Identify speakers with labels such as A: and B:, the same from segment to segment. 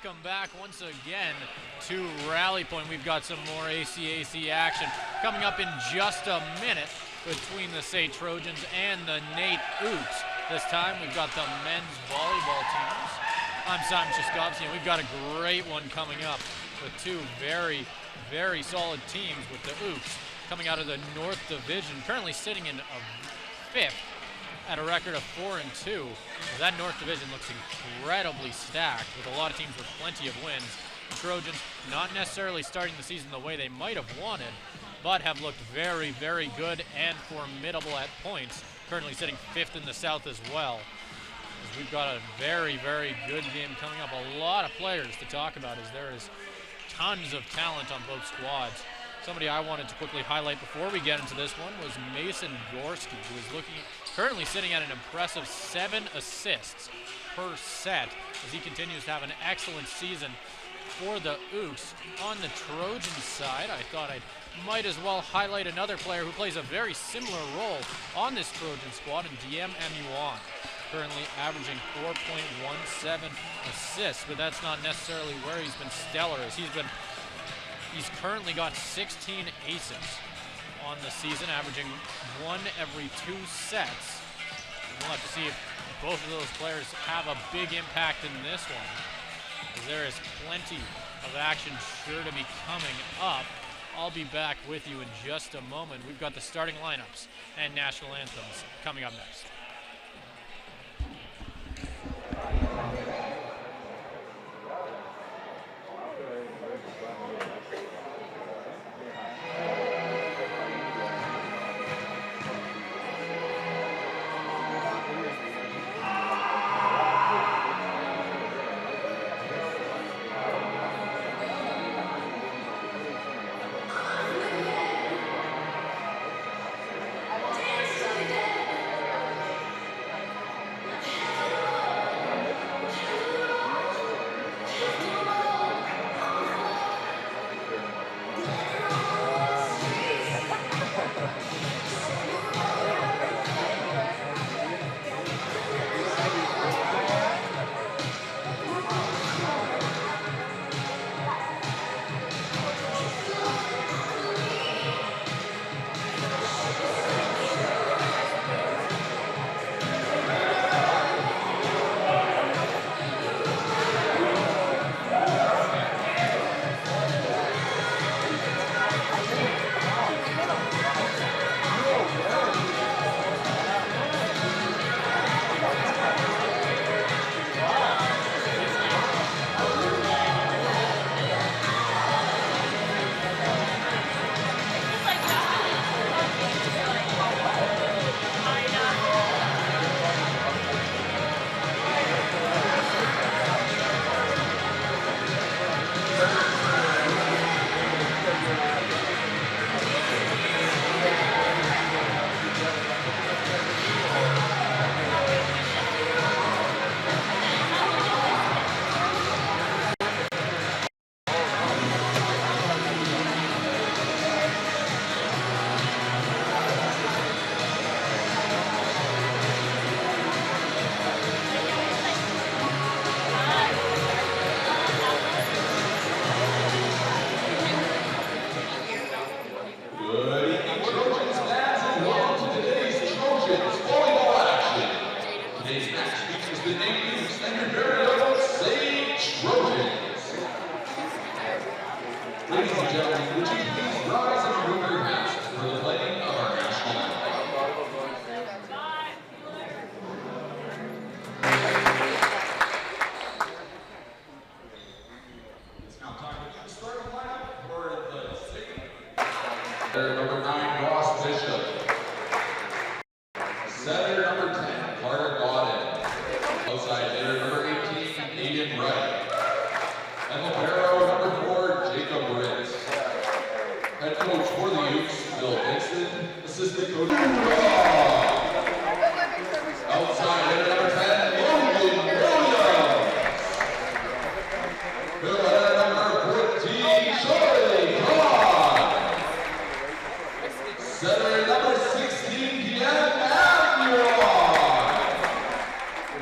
A: welcome back once again to Rally Point. We've got some more ACAC action coming up in just a minute between the SAIT Trojans and the NAIT Oops. This time we've got the men's volleyball teams. I'm Simon Chaskovsky, and we've got a great one coming up with two very, very solid teams, with the Oops coming out of the North Division, currently sitting in a 5th at a record of 4-2. That North Division looks incredibly stacked, with a lot of teams with plenty of wins. The Trojans not necessarily starting the season the way they might have wanted, but have looked very, very good and formidable at points, currently sitting 5th in the South as well. As we've got a very, very good game coming up. A lot of players to talk about, as there is tons of talent on both squads. Somebody I wanted to quickly highlight before we get into this one was Mason Gorski, who is currently sitting at an impressive 7 assists per set, as he continues to have an excellent season for the Ooks. On the Trojan side, I thought I might as well highlight another player who plays a very similar role on this Trojan squad, in DM Muan, currently averaging 4.17 assists, but that's not necessarily where he's been stellar, as he's currently got 16 aces on the season, averaging 1 every 2 sets. We'll have to see if both of those players have a big impact in this one, as there is plenty of action sure to be coming up. I'll be back with you in just a moment. We've got the starting lineups and national anthems coming up next.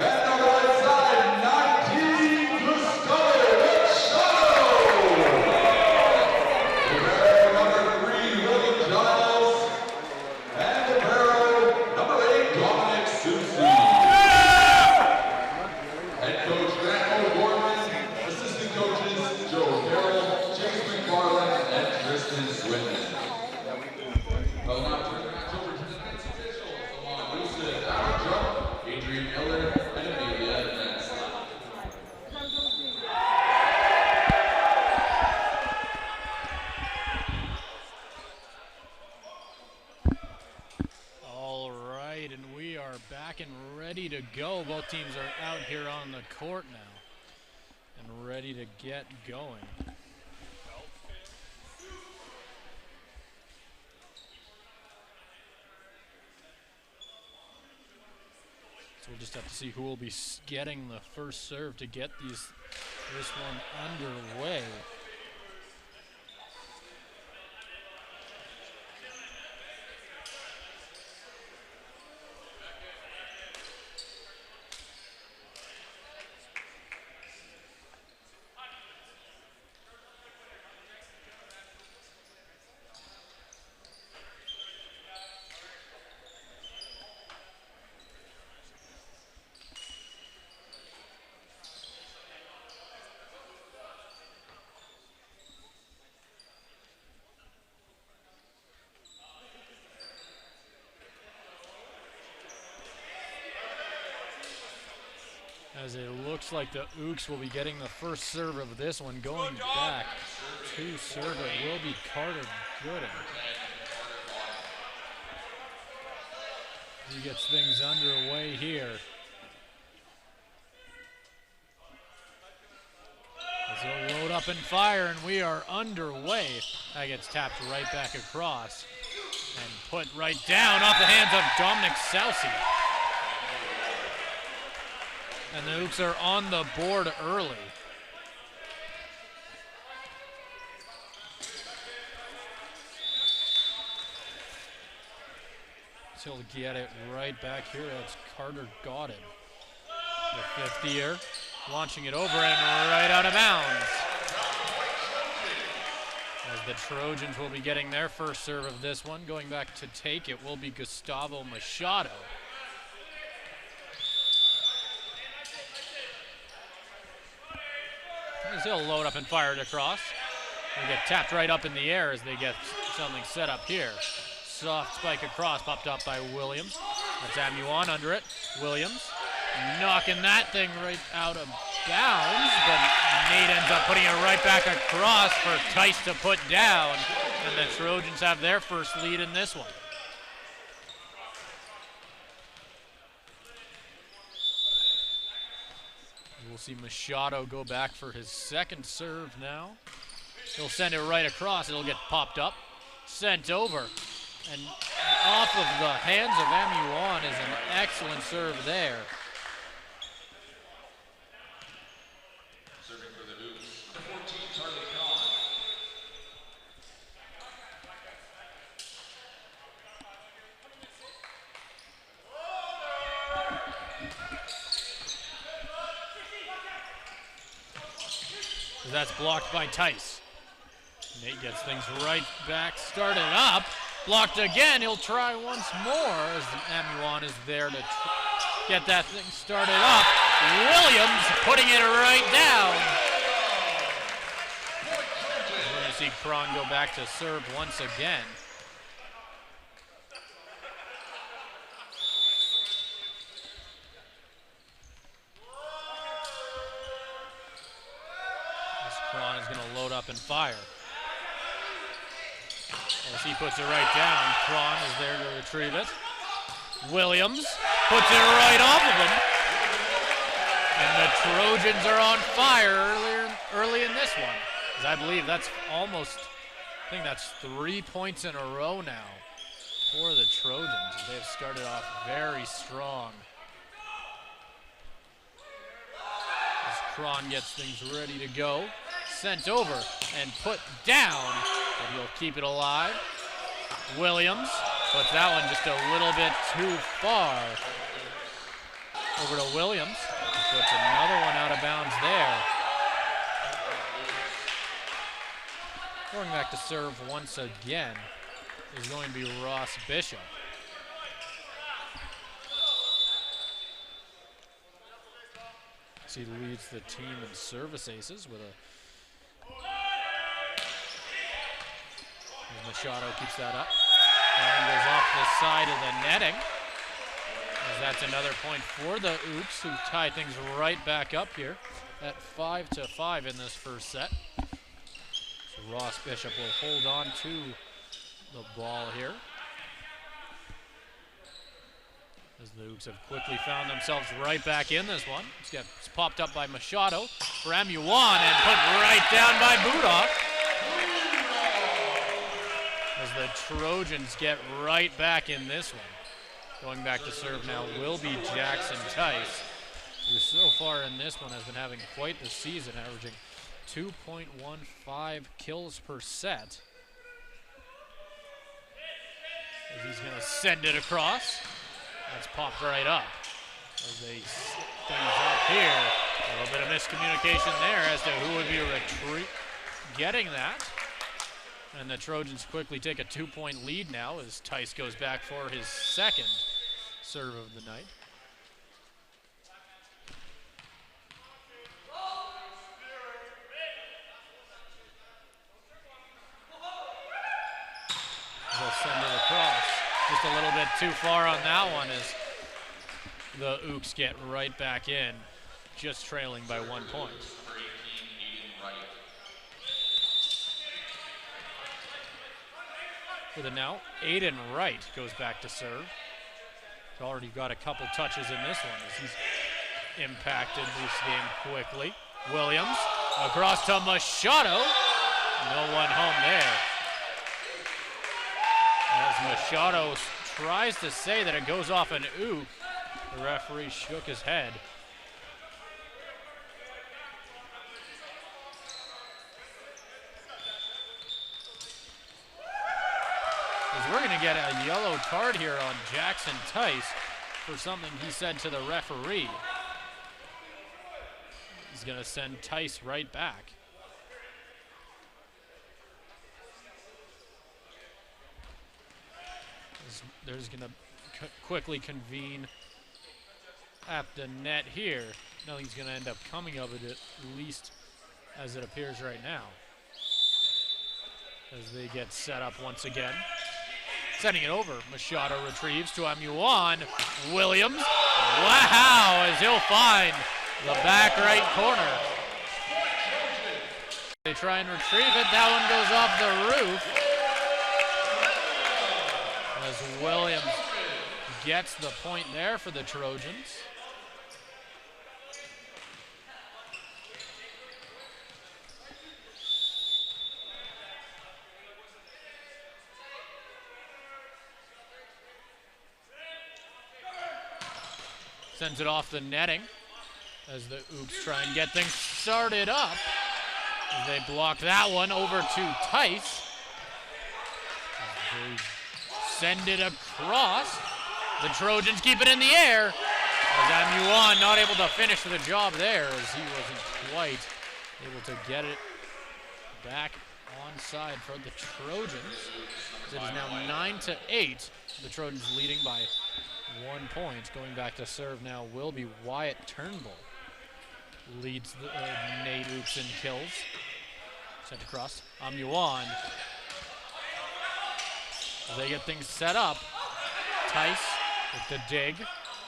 B: And on the right side, 19 to Scully.
A: are back and ready to go. Both teams are out here on the court now and ready to get going. So we'll just have to see who will be getting the first serve to get this one underway. As it looks like the Ooks will be getting the first serve of this one. Going back to serve it will be Carter Gooden. He gets things underway here. As he'll load up and fire, and we are underway. That gets tapped right back across and put right down off the hands of Dominic Sousey. And the Ooks are on the board early. So he'll get it right back here. That's Carter Godin. The fifth year, launching it over and right out of bounds. As the Trojans will be getting their first serve of this one. Going back to take it will be Gustavo Machado. As he'll load up and fire it across. They get tapped right up in the air as they get something set up here. Soft spike across, popped up by Williams. That's Amuan under it. Williams knocking that thing right out of bounds, but Nate ends up putting it right back across for Tice to put down. And the Trojans have their first lead in this one. We'll see Machado go back for his second serve now. He'll send it right across. It'll get popped up, sent over, and off of the hands of Amuan is an excellent serve there.
B: Serving for the Oops, number 14, Charlie Kahn.
A: That's blocked by Tice. Nate gets things right back, started up, blocked again. He'll try once more as Amuan is there to get that thing started up. Williams putting it right down. We're going to see Cron go back to serve once again. Cron is going to load up and fire. As he puts it right down, Cron is there to retrieve it. Williams puts it right off of him. And the Trojans are on fire early in this one. As I believe that's almost, I think that's 3 points in a row now for the Trojans. They've started off very strong. As Cron gets things ready to go. Sent over and put down, but he'll keep it alive. Williams puts that one just a little bit too far. Over to Williams, he puts another one out of bounds there. Going back to serve once again is going to be Ross Bishop. He leads the team in service aces with a Machado keeps that up and goes off the side of the netting. As that's another point for the Oops, who tie things right back up here at 5-5 in this first set. So Ross Bishop will hold on to the ball here. As the Ooks have quickly found themselves right back in this one. It's popped up by Machado for MU1 and put right down by Budok. As the Trojans get right back in this one. Going back to serve now will be Jackson Tice, who so far in this one has been having quite the season, averaging 2.15 kills per set. As he's going to send it across. That's popped right up. As they set things up here. A little bit of miscommunication there as to who would be getting that. And the Trojans quickly take a 2-point lead now as Tice goes back for his second serve of the night. They'll send it across. Just a little bit too far on that one as the Ooks get right back in, just trailing by 1 point. For the now, Aiden Wright goes back to serve. He's already got a couple touches in this one as he's impacted this game quickly. Williams across to Machado. No one home there. As Machado tries to say that it goes off an Ook, the referee shook his head. As we're going to get a yellow card here on Jackson Tice for something he said to the referee. He's going to send Tice right back. There's going to quickly convene at the net here. Nothing's going to end up coming of it, at least as it appears right now. As they get set up once again. Sending it over. Machado retrieves to MU1. Williams. Wow, as he'll find the back right corner. They try and retrieve it. That one goes off the roof. As Williams gets the point there for the Trojans. Sends it off the netting as the Ooks try and get things started up. As they block that one over to Tice. They send it across. The Trojans keep it in the air. As MU1 not able to finish the job there as he wasn't quite able to get it back onside for the Trojans. It is now 9-8. The Trojans leading by 1 point. Going back to serve now will be Wyatt Turnbull. Leads the NAIT Ooks in kills. Sent across. MU1. As they get things set up. Tice with the dig.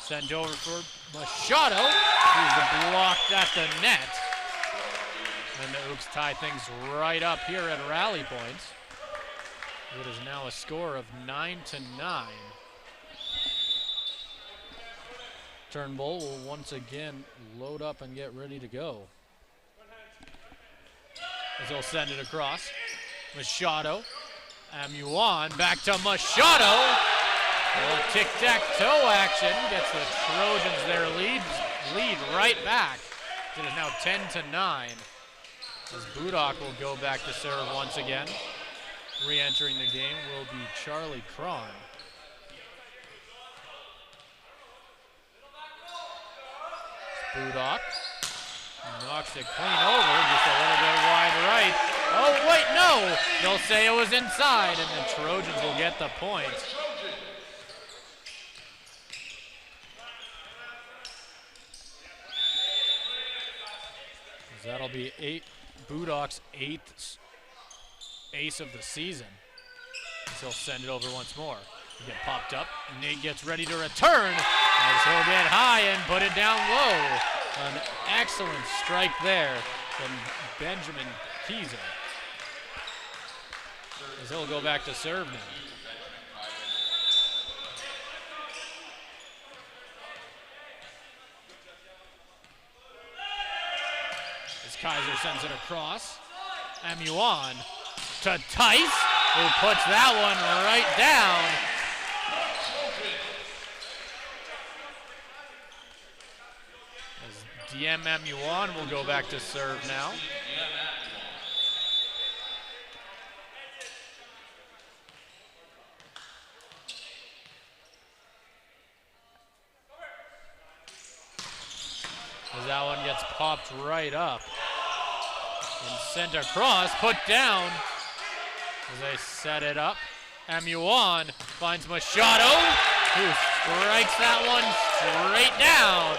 A: Sent over for Machado. He's blocked at the net. And the Ooks tie things right up here at rally points. It is now a score of 9-9. Turnbull will once again load up and get ready to go. As he'll send it across. Machado. MU1 back to Machado. A little tic-tac-toe action gets the Trojans their lead right back. It is now 10-9. As Budok will go back to serve once again. Re-entering the game will be Charlie Cron. Budok knocks it clean over, just a little bit wide right. Oh, wait, no! They'll say it was inside, and the Trojans will get the point. That'll be Budok's 8th ace of the season. So he'll send it over once more. He'll get popped up. Nate gets ready to return as he'll get high and put it down low. An excellent strike there from Benjamin Kiza. As he'll go back to serve now. Kaiser sends it across. Amuan to Tice, who puts that one right down. As DM Amuan will go back to serve now. As that one gets popped right up and sent across, put down as they set it up. Amuan finds Machado, who strikes that one straight down.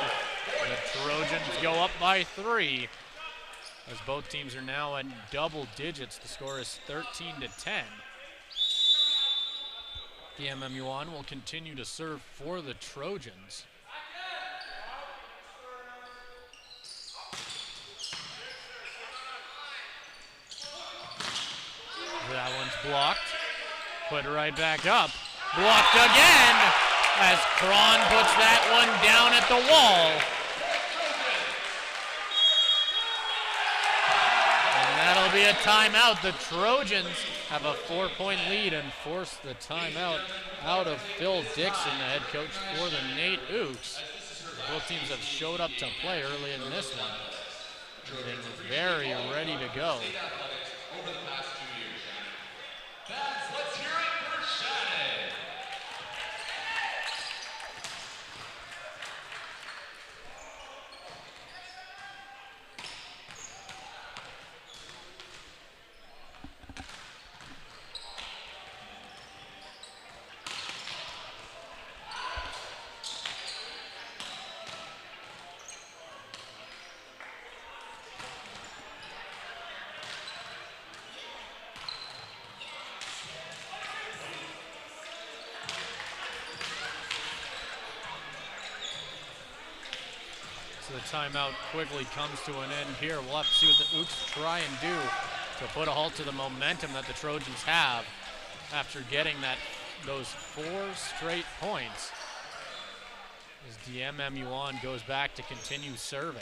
A: The Trojans go up by 3 as both teams are now at double digits. The score is 13-10. DM Amuan will continue to serve for the Trojans. That one's blocked. Put right back up. Blocked again as Cron puts that one down at the wall. And that'll be a timeout. The Trojans have a 4-point lead and force the timeout out of Phil Dixon, the head coach for the NAIT Ooks. Both teams have showed up to play early in this one. Getting very ready to go.
B: Let's hear it for Shannon.
A: So the timeout quickly comes to an end here. We'll have to see what the Ooks try and do to put a halt to the momentum that the Trojans have after getting those 4 straight points. As DM Amuan goes back to continue serving.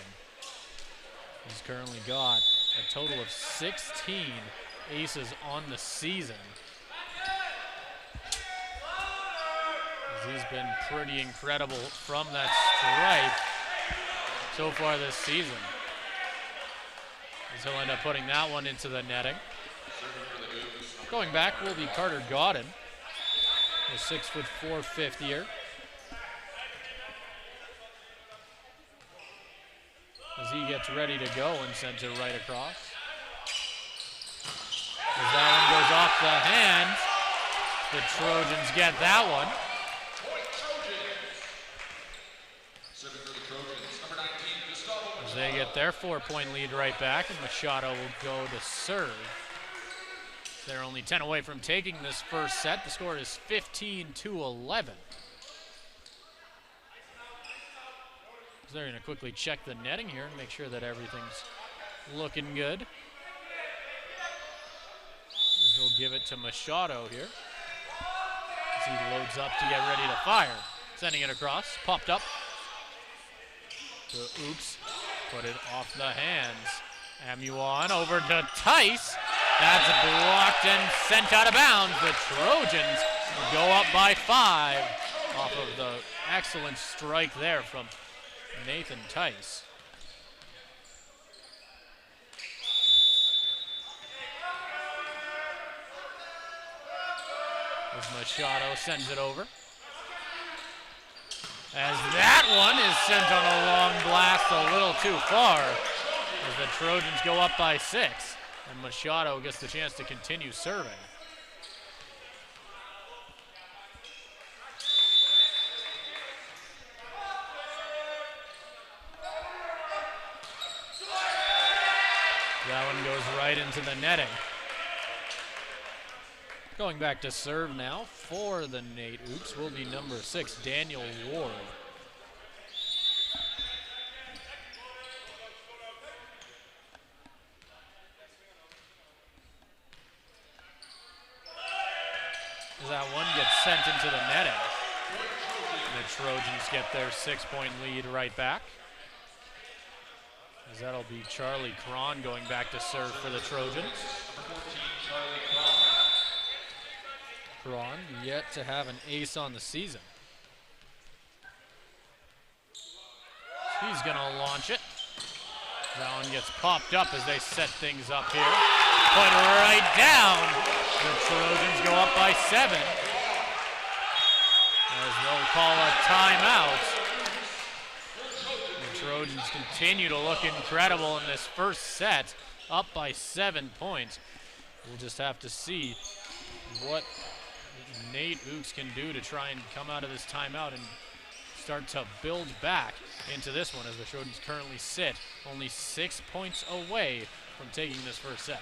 A: He's currently got a total of 16 aces on the season. As he's been pretty incredible from that stripe so far this season. As he'll end up putting that one into the netting. Going back will be Carter Godden, a 6'4" 50-year. As he gets ready to go and sends it right across. As that one goes off the hands, the Trojans get that one. As they get their 4-point lead right back, and Machado will go to serve. They're only 10 away from taking this first set. The score is 15-11. So they're going to quickly check the netting here and make sure that everything's looking good. As he'll give it to Machado here as he loads up to get ready to fire. Sending it across, popped up. The Ooks put it off the hands. Amuan over to Tice. That's blocked and sent out of bounds. The Trojans go up by 5 off of the excellent strike there from Nathan Tice. As Machado sends it over. As that one is sent on a long blast a little too far. As the Trojans go up by 6. And Machado gets the chance to continue serving. That one goes right into the netting. Going back to serve now for the NAIT Ooks will be number 6, Daniel Ward. As that one gets sent into the netting. The Trojans get their 6-point lead right back. As that'll be Charlie Cron going back to serve for the Trojans. Cron yet to have an ace on the season. He's gonna launch it. That one gets popped up as they set things up here. Put right down. The Trojans go up by 7. As they'll call a timeout. The Trojans continue to look incredible in this first set, up by 7 points. We'll just have to see what Nate Ooks can do to try and come out of this timeout and start to build back into this one, as the Trojans currently sit only 6 points away from taking this first set.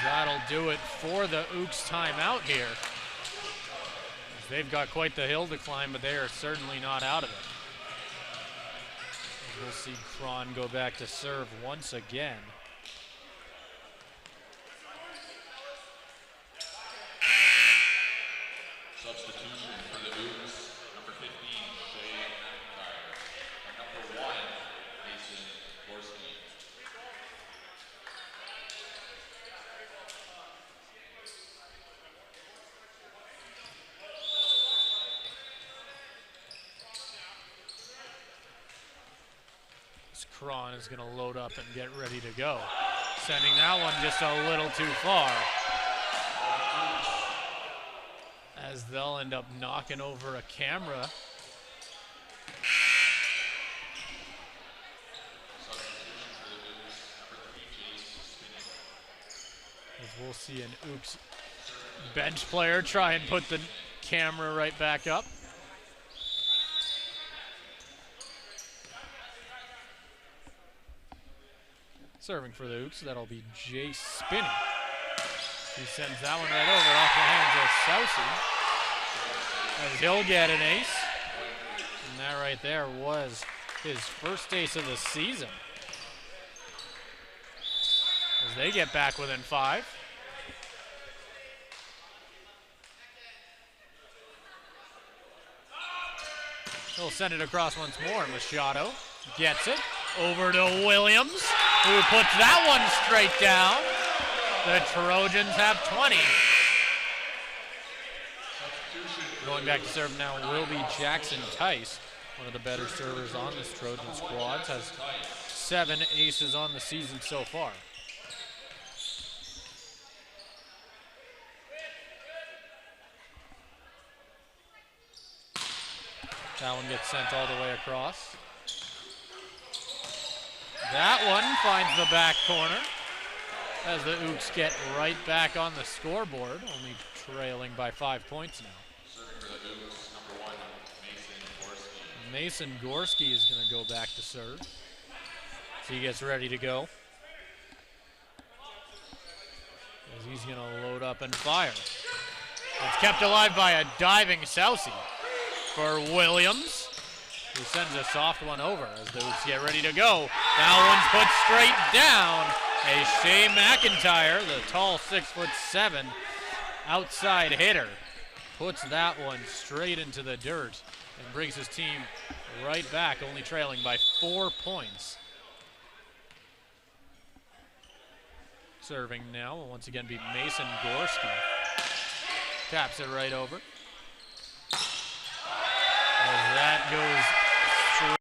A: That'll do it for the Ooks timeout here. They've got quite the hill to climb, but they are certainly not out of it. We'll see Cron go back to serve once again.
B: Substitution for the Ooks, number 15, SAIT Nov, and number 1, Mason Gorski.
A: Cron is going to load up and get ready to go. Sending that one just a little too far. As they'll end up knocking over a camera. As we'll see an Ooks bench player try and put the camera right back up. Serving for the Ooks, that'll be Jay Spinney. He sends that one right over off the hands of Sousey. As he'll get an ace. And that right there was his first ace of the season. As they get back within 5. He'll send it across once more. Machado gets it over to Williams, who puts that one straight down. The Trojans have 20. Going back to serve now will be Jackson Tice, one of the better servers on this Trojan squad. Has 7 aces on the season so far. That one gets sent all the way across. That one finds the back corner as the Ooks get right back on the scoreboard, only trailing by 5 points now.
B: Serving for the Ooks, number 1, Mason Gorski.
A: Mason Gorski is going to go back to serve. So he gets ready to go. As he's going to load up and fire. It's kept alive by a diving Sousey for Williams, who sends a soft one over as the Ooks get ready to go. That one's put straight down. A Shea McIntyre, the tall 6'7" outside hitter, puts that one straight into the dirt and brings his team right back, only trailing by 4 points. Serving now will once again be Mason Gorski. Taps it right over. As that goes straight.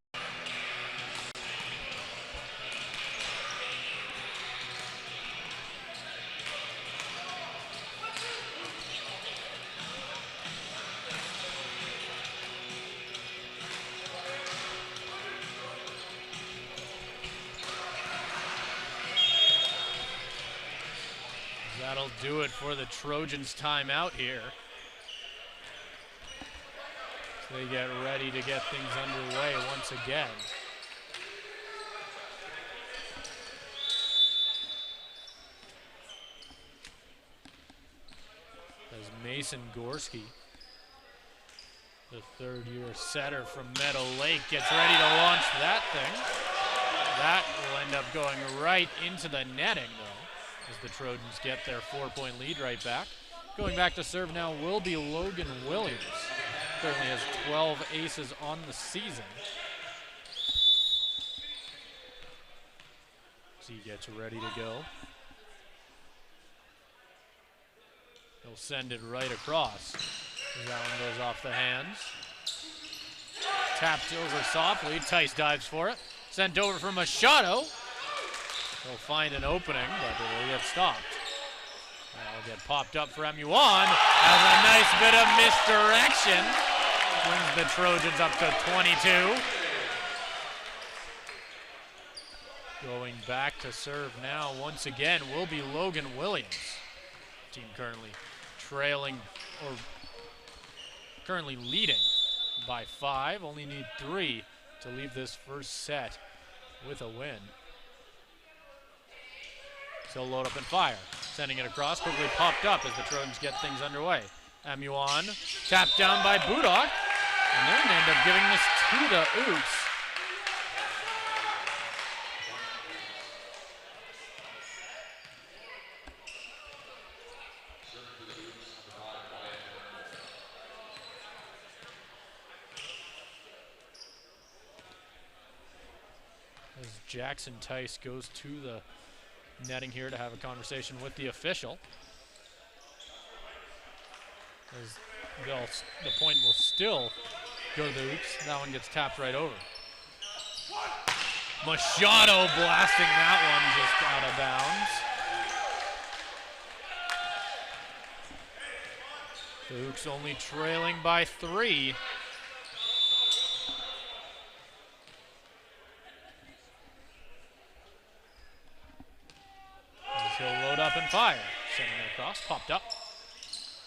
A: That'll do it for the Trojans' timeout here. So they get ready to get things underway once again. As Mason Gorski, the third-year setter from Meadow Lake, gets ready to launch that thing. That will end up going right into the netting, though, as the Trojans get their 4-point lead right back. Going back to serve now will be Logan Williams. Currently has 12 aces on the season. As he gets ready to go. He'll send it right across. As that one goes off the hands. Tapped over softly. Tice dives for it. Sent over from Machado. He'll find an opening, but it will get stopped. That'll get popped up for MUan. Has a nice bit of misdirection. Brings the Trojans up to 22. Going back to serve now once again will be Logan Williams. Team currently trailing, or currently leading by 5. Only need 3 to leave this first set with a win. So load up and fire. Sending it across, quickly popped up as the Trojans get things underway. MUan tapped down by Budok, and they're going to end up giving this to the Oops. As Jackson Tice goes to the netting here to have a conversation with the official. As the point will still go to the Oops. That one gets tapped right over. Machado blasting that one just out of bounds. The Oops only trailing by 3. He'll load up and fire. Sending it across, popped up.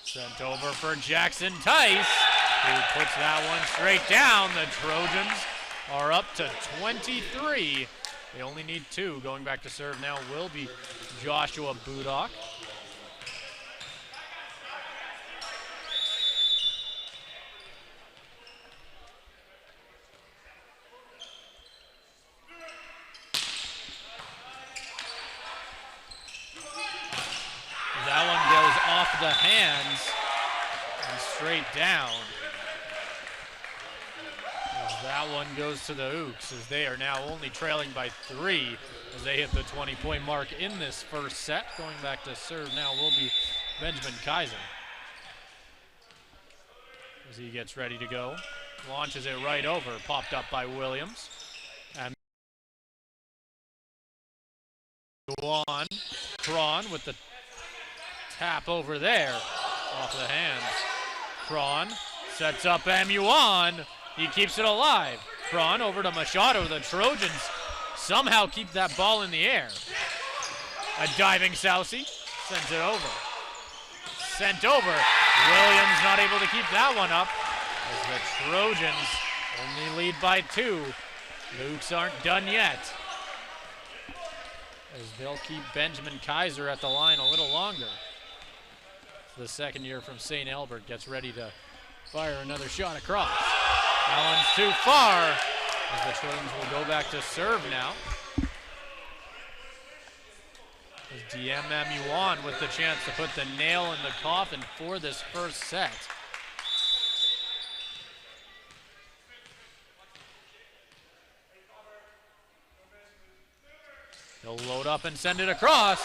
A: Sent over for Jackson Tice, who puts that one straight down. The Trojans are up to 23. They only need 2. Going back to serve now will be Joshua Budok. The hands and straight down. As that one goes to the Oops, as they are now only trailing by 3 as they hit the 20-point mark in this first set. Going back to serve now will be Benjamin Kaiser. As he gets ready to go, launches it right over, popped up by Williams. And on Cron with the tap over there, off the hands. Cron sets up MUan. He keeps it alive. Cron over to Machado. The Trojans somehow keep that ball in the air. A diving Soucy sends it over. Sent over. Williams not able to keep that one up as the Trojans only lead by 2. The Oops aren't done yet, as they'll keep Benjamin Kaiser at the line a little longer. The second year from St. Albert gets ready to fire another shot across. That one's too far, as the Trojans will go back to serve now. As DM MUan with the chance to put the nail in the coffin for this first set. He'll load up and send it across.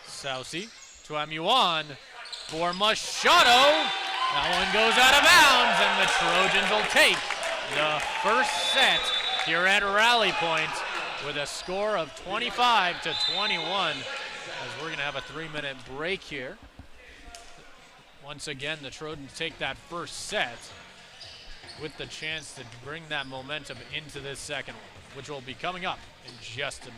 A: Soucy to MUan. For Machado, that one goes out of bounds, and the Trojans will take the first set here at Rally Point with a score of 25-21, as we're going to have a 3-minute break here. Once again, the Trojans take that first set with the chance to bring that momentum into this second one, which will be coming up in just a minute.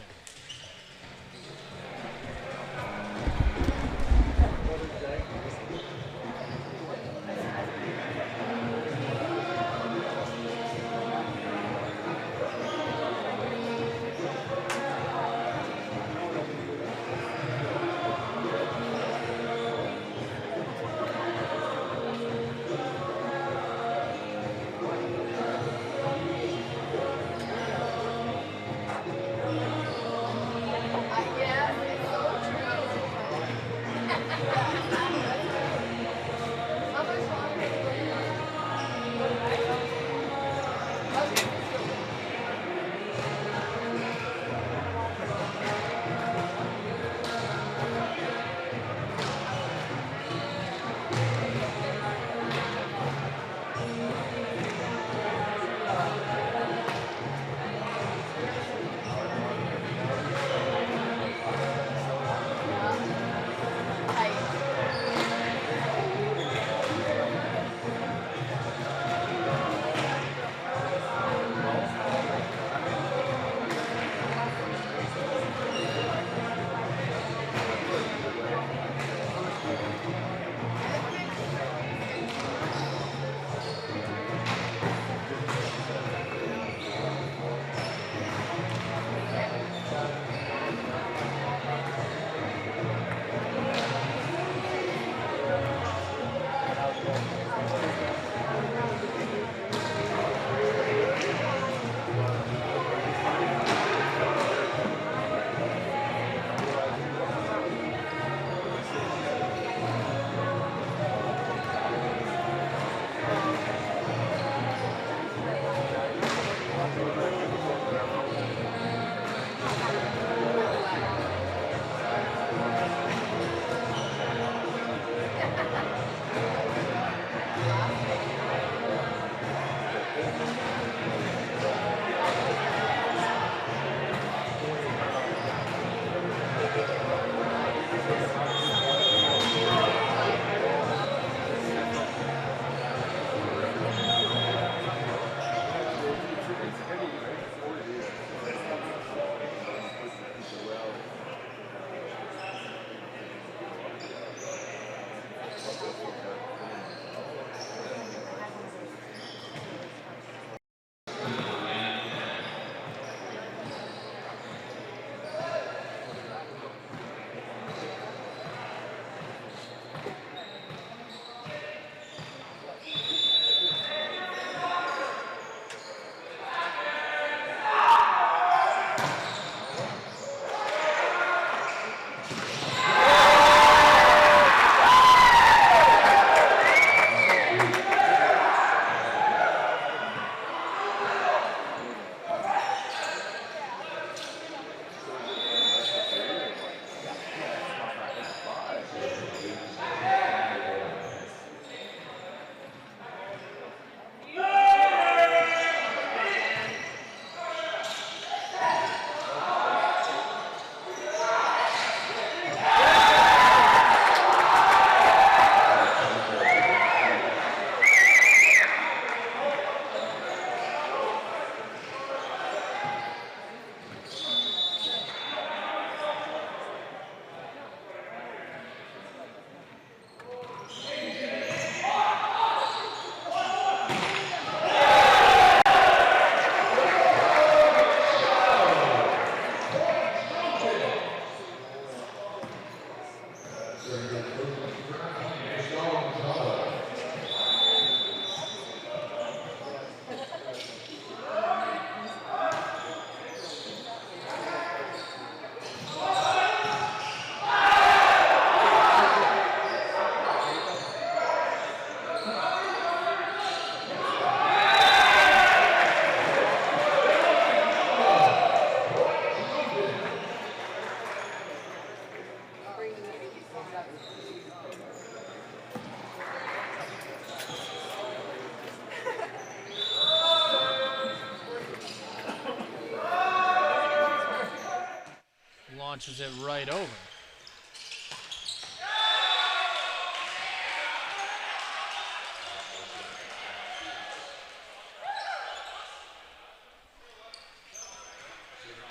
A: launches it right over.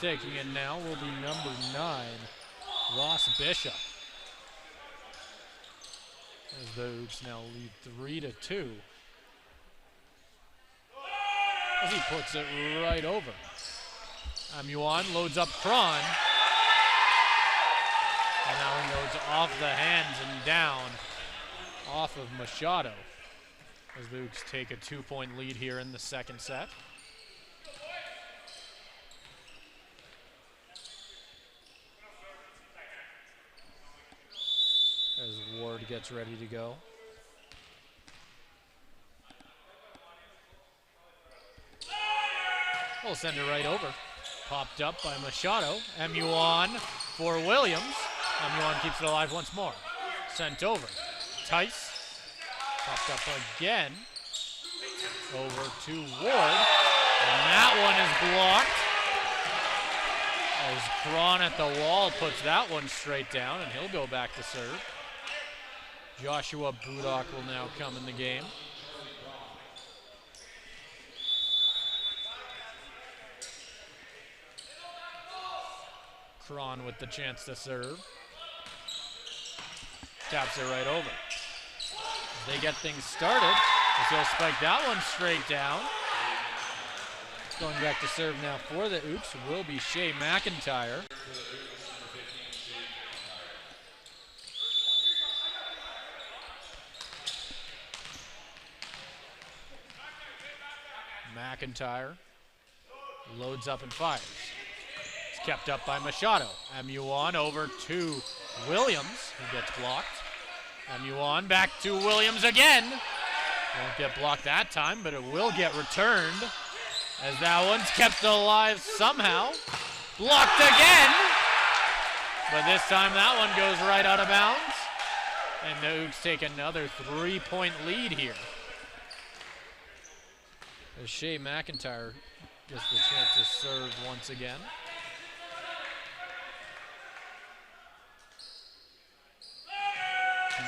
A: Taking it now will be number 9, Ross Bishop. As the Oops now lead 3-2. As he puts it right over. Amuan loads up Cron. And now he goes off the hands and down off of Machado. As the Oops take a 2-point lead here in the second set. As Ward gets ready to go. We'll send it right over. Popped up by Machado. Emuan for Williams. Emuan keeps it alive once more. Sent over. Tice. Popped up again. Over to Ward. And that one is blocked. As Cron at the wall puts that one straight down, and he'll go back to serve. Joshua Budok will now come in the game. Cron with the chance to serve. Taps it right over. As they get things started, as he'll spike that one straight down. Going back to serve now for the Oops will be Shea McIntyre. McIntyre loads up and fires. It's kept up by Machado. Emuan over to Williams, who gets blocked. Emuan back to Williams again. Won't get blocked that time, but it will get returned. As that one's kept alive somehow. Blocked again. But this time that one goes right out of bounds. And the Oops take another 3-point lead here. As Shea McIntyre gets the chance to serve once again.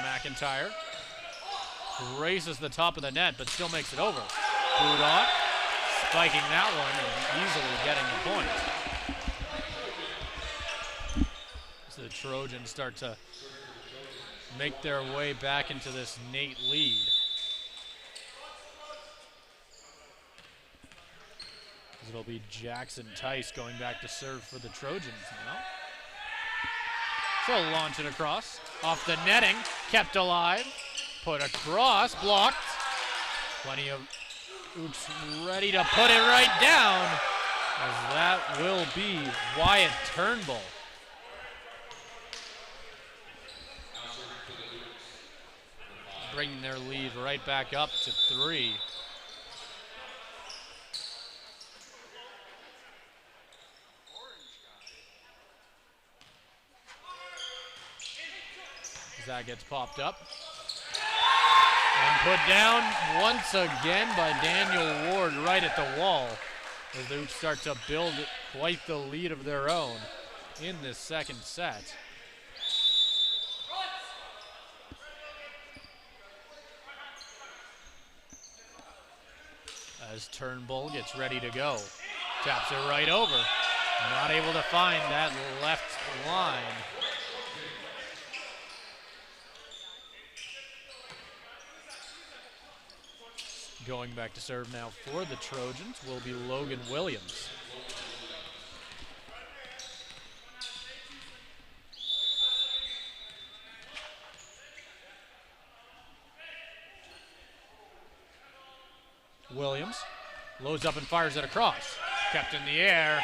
A: McIntyre races the top of the net, but still makes it over. Budok spiking that one and easily getting the point. So the Trojans start to make their way back into this NAIT lead. It'll be Jackson Tice going back to serve for the Trojans now. So launch it across. Off the netting, kept alive. Put across, blocked. Plenty of Oops ready to put it right down. As that will be Wyatt Turnbull. Bringing their lead right back up to 3. That gets popped up. And put down once again by Daniel Ward right at the wall. As the Oops start to build quite the lead of their own in this second set. As Turnbull gets ready to go. Taps it right over. Not able to find that left line. Going back to serve now for the Trojans will be Logan Williams. Williams loads up and fires it across. Kept in the air.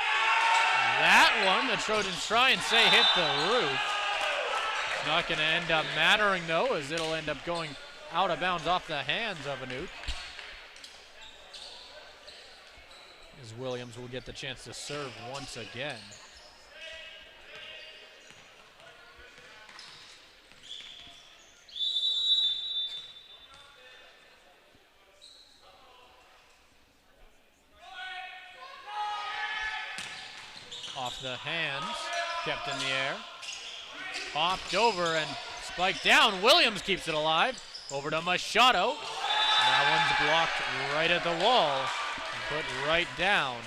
A: That one, the Trojans try and say hit the roof. It's not going to end up mattering though, as it'll end up going out of bounds off the hands of an Ook. As Williams will get the chance to serve once again. Off the hands Kept in the air. Popped over and spiked down. Williams keeps it alive. Over to Machado. That one's blocked right at the wall and put right down.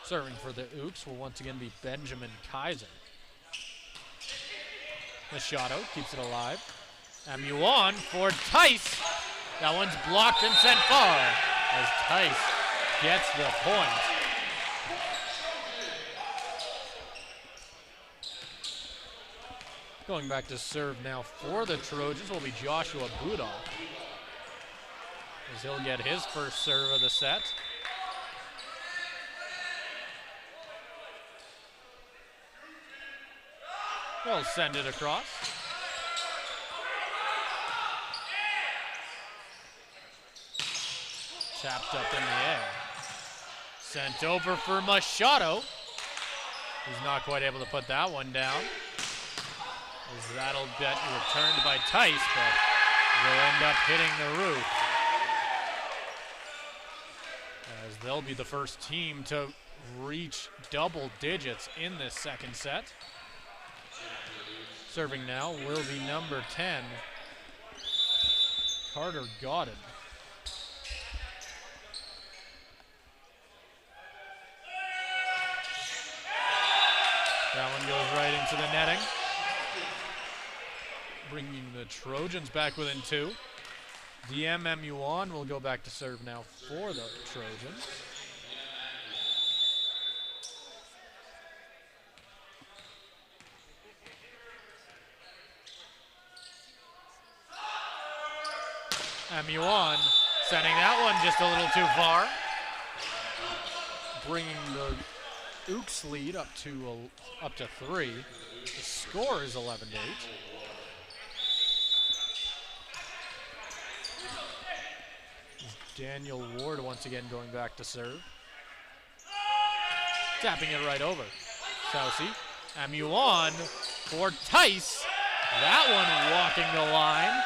A: Serving for the Oops will once again be Benjamin Kaiser. Machado keeps it alive. Amuan for Tice. That one's blocked and sent far as Tice gets the point. Going back to serve now for the Trojans will be Joshua Budal, as he'll get his first serve of the set. He'll send it across. Tapped up in the air. Sent over for Machado. He's not quite able to put that one down, as that'll get returned by Tice, but will end up hitting the roof, as they'll be the first team to reach double digits in this second set. Serving now will be number 10, Carter Godden. That one goes right into the netting, bringing the Trojans back within 2. DM Amuan will go back to serve now for the Trojans. Amuan sending that one just a little too far, bringing the Ooks lead up to 3. The score is 11-8. Daniel Ward once again going back to serve. Tapping it right over. Saucy. Amuan for Tice. That one walking the line.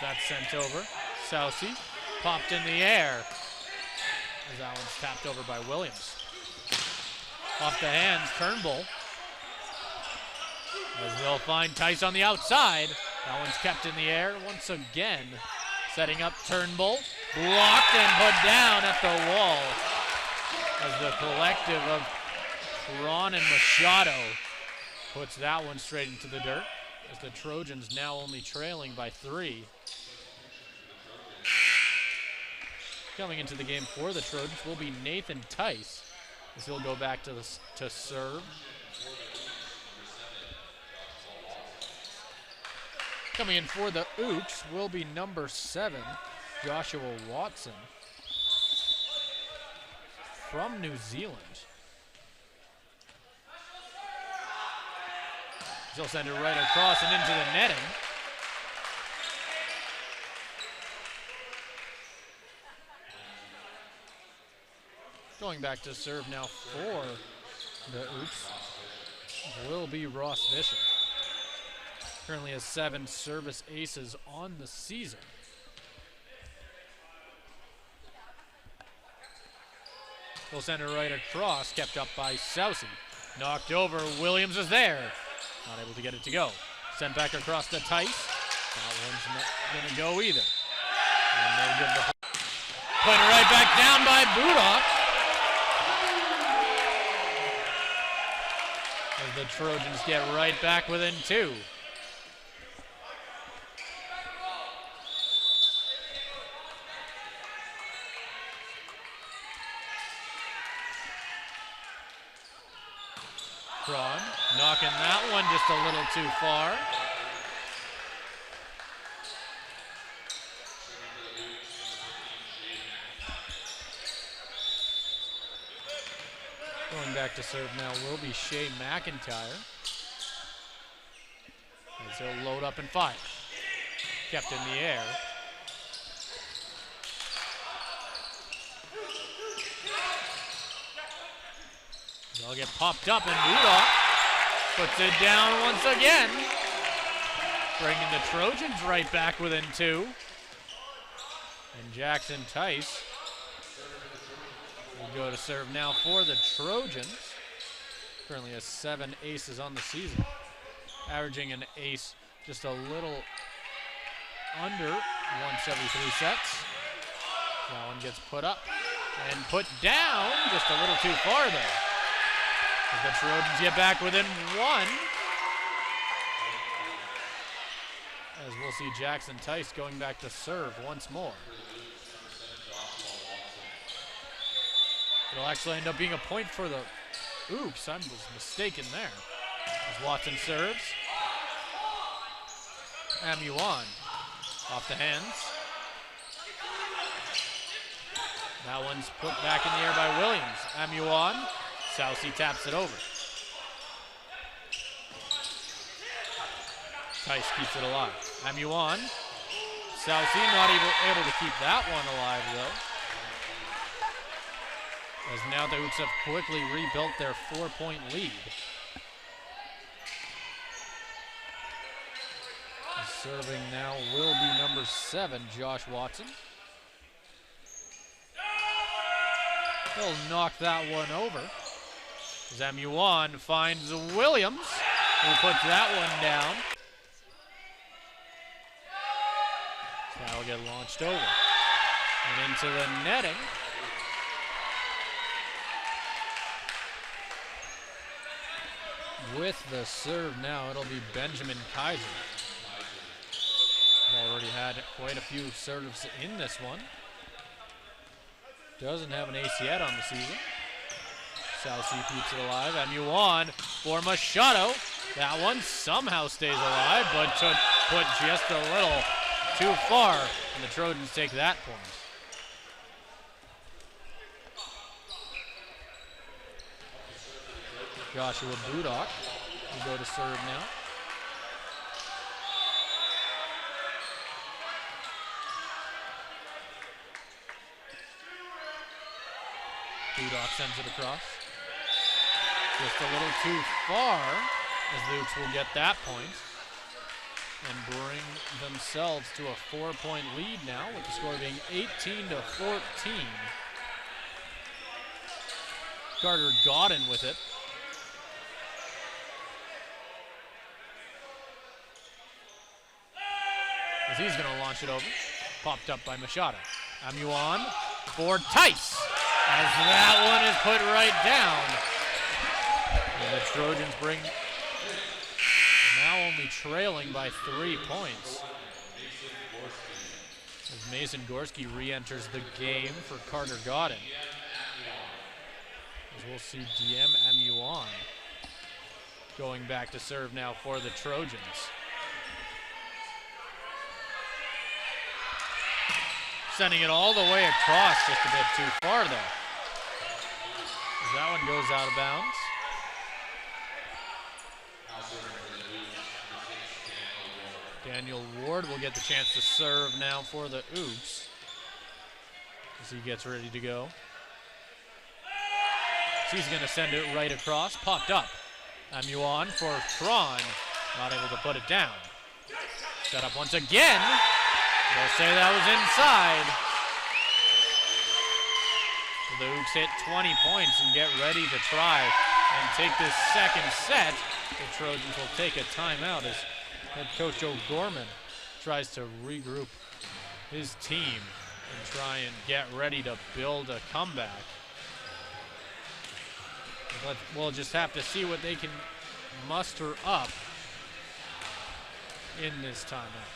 A: That's sent over. Saucy popped in the air, as that one's tapped over by Williams. Off the hands, Turnbull, as they'll find Tice on the outside. That one's kept in the air once again. Setting up Turnbull, blocked and put down at the wall, as the collective of Cron and Machado puts that one straight into the dirt, as the Trojans now only trailing by 3. Coming into the game for the Trojans will be Nathan Tice, as he'll go back to serve. Coming in for the Ooks will be number 7, Joshua Watson, from New Zealand. He'll send it right across and into the netting. Going back to serve now for the Oops will be Ross Bishop. Currently has 7 service aces on the season. We'll send it right across, kept up by Saucy. Knocked over, Williams is there. Not able to get it to go. Sent back across to Tice. That one's not gonna go either. And they'll give the point right back down by Budok. As the Trojans get right back within 2. Cron knocking that one just a little too far. Going back to serve now will be Shea McIntyre, as he'll load up and fire. kept in the air. They'll get popped up, and Rudolph puts it down once again, bringing the Trojans right back within 2. And Jackson Tice will go to serve now for the Trojans. Currently has 7 aces on the season, averaging an ace just a little under once every 3 sets. That one gets put up and put down just a little too far there. As the Trojans get back within 1. As we'll see Jackson Tice going back to serve once more. It'll actually end up being a point for the, oops, I was mistaken there. As Watson serves. Amuan off the hands. That one's put back in the air by Williams. Amuan, Sousey taps it over. Tice keeps it alive. Amuan, Sousey not able to keep that one alive though. As now the Utes have quickly rebuilt their 4-point lead. Serving now will be number 7, Josh Watson. He'll knock that one over. Zamuan finds Williams, who puts that one down. So that'll get launched over. And into the netting. With the serve now, it'll be Benjamin Kaiser. Already had quite a few serves in this one. Doesn't have an ace yet on the season. Sousey keeps it alive. Amuan for Machado. That one somehow stays alive, but put just a little too far, and the Trojans take that point. Joshua Budock will go to serve now. Budock sends it across. Just a little too far, as the Utes will get that point and bring themselves to a 4-point lead now, with the score being 18-14. Carter Godin with it. As he's going to launch it over. Popped up by Machado. Amuan for Tice. As that one is put right down. And the Trojans bring, now only trailing by 3 points. As Mason Gorski re-enters the game for Carter Godin. As we'll see Diem Amuan going back to serve now for the Trojans. Sending it all the way across, just a bit too far though. As that one goes out of bounds. Daniel Ward will get the chance to serve now for the Utes as he gets ready to go. So he's going to send it right across. Popped up. Amuan for Tron. Not able to put it down. Set up once again. They'll say that was inside. So the Utes hit 20 points and get ready to try and take this second set. The Trojans will take a timeout as head coach O'Gorman tries to regroup his team and try and get ready to build a comeback. But we'll just have to see what they can muster up in this timeout.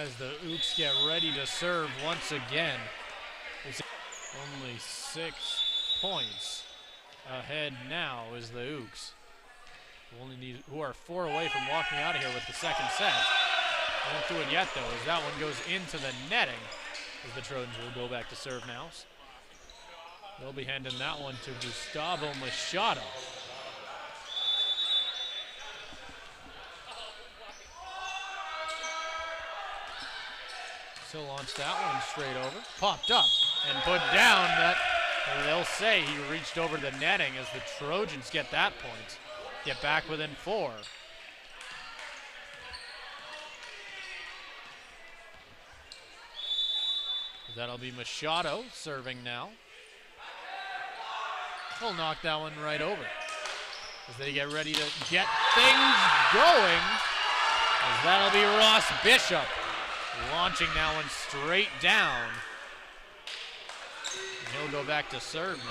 A: as the Ooks get ready to serve once again. It's only 6 points ahead now is the Ooks, who are 4 away from walking out of here with the second set. Won't do it yet though, as that one goes into the netting, as the Trojans will go back to serve now. They'll be handing that one to Gustavo Machado. So launched that one straight over, popped up and put down. That they'll say he reached over the netting as the Trojans get that point, get back within 4. That'll be Machado serving now. He'll knock that one right over as they get ready to get things going. As that'll be Ross Bishop launching that one straight down. And he'll go back to serve now.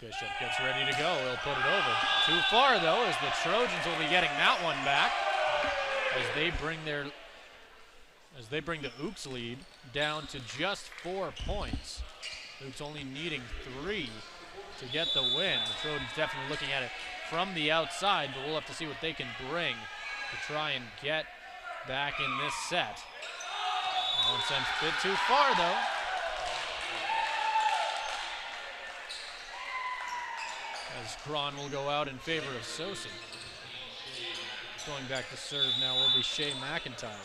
A: Bishop gets ready to go. He'll put it over. Too far though, as the Trojans will be getting that one back as they bring the Ooks lead down to just 4 points. Ooks only needing 3 to get the win. The Trojans definitely looking at it from the outside, but we'll have to see what they can bring to try and get back in this set. That one sent a bit too far though. As Cron will go out in favor of Sosi. Going back to serve now will be Shea McIntyre.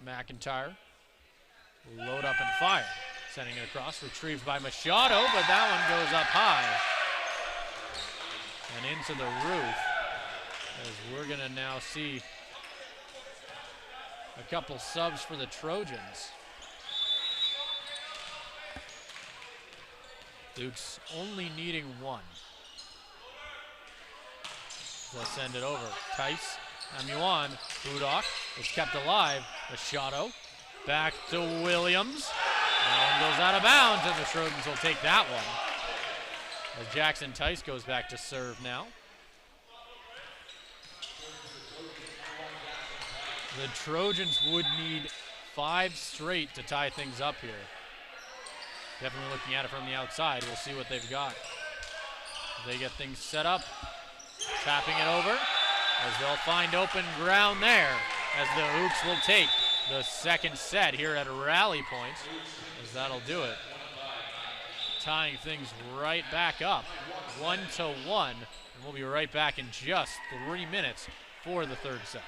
A: McIntyre will load up and fire. Sending it across, retrieved by Machado, but that one goes up high. And into the roof. As we're gonna now see a couple subs for the Trojans. Duke's only needing 1. They'll send it over. Tice, Amuan, Budok is kept alive. Machado, back to Williams. That one goes out of bounds, and the Trojans will take that one. As Jackson Tice goes back to serve now. The Trojans would need 5 straight to tie things up here. Definitely looking at it from the outside. We'll see what they've got. They get things set up. Tapping it over as they'll find open ground there as the Ooks will take the second set here at Rally Point, as that'll do it. Tying things right back up, 1-1, and we'll be right back in just 3 minutes for the third set.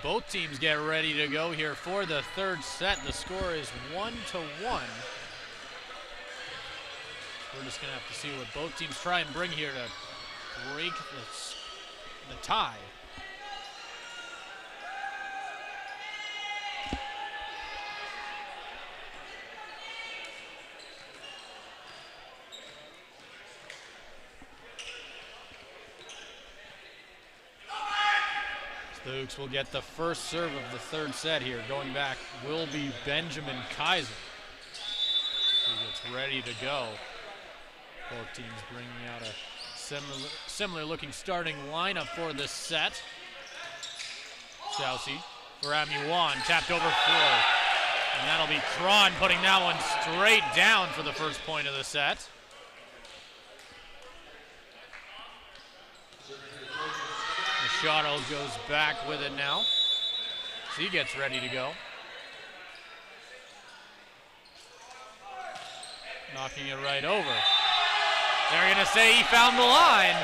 A: both teams get ready to go here for the third set. The score is 1-1. We're just gonna have to see what both teams try and bring here to break the tie. The Ooks will get the first serve of the third set here. Going back will be Benjamin Kaiser, who gets ready to go. Both teams bringing out a similar looking starting lineup for this set. Sousey for Amuan, tapped over 4. And that'll be Cron putting that one straight down for the first point of the set. Machado goes back with it now. So he gets ready to go. Knocking it right over. They're gonna say he found the line.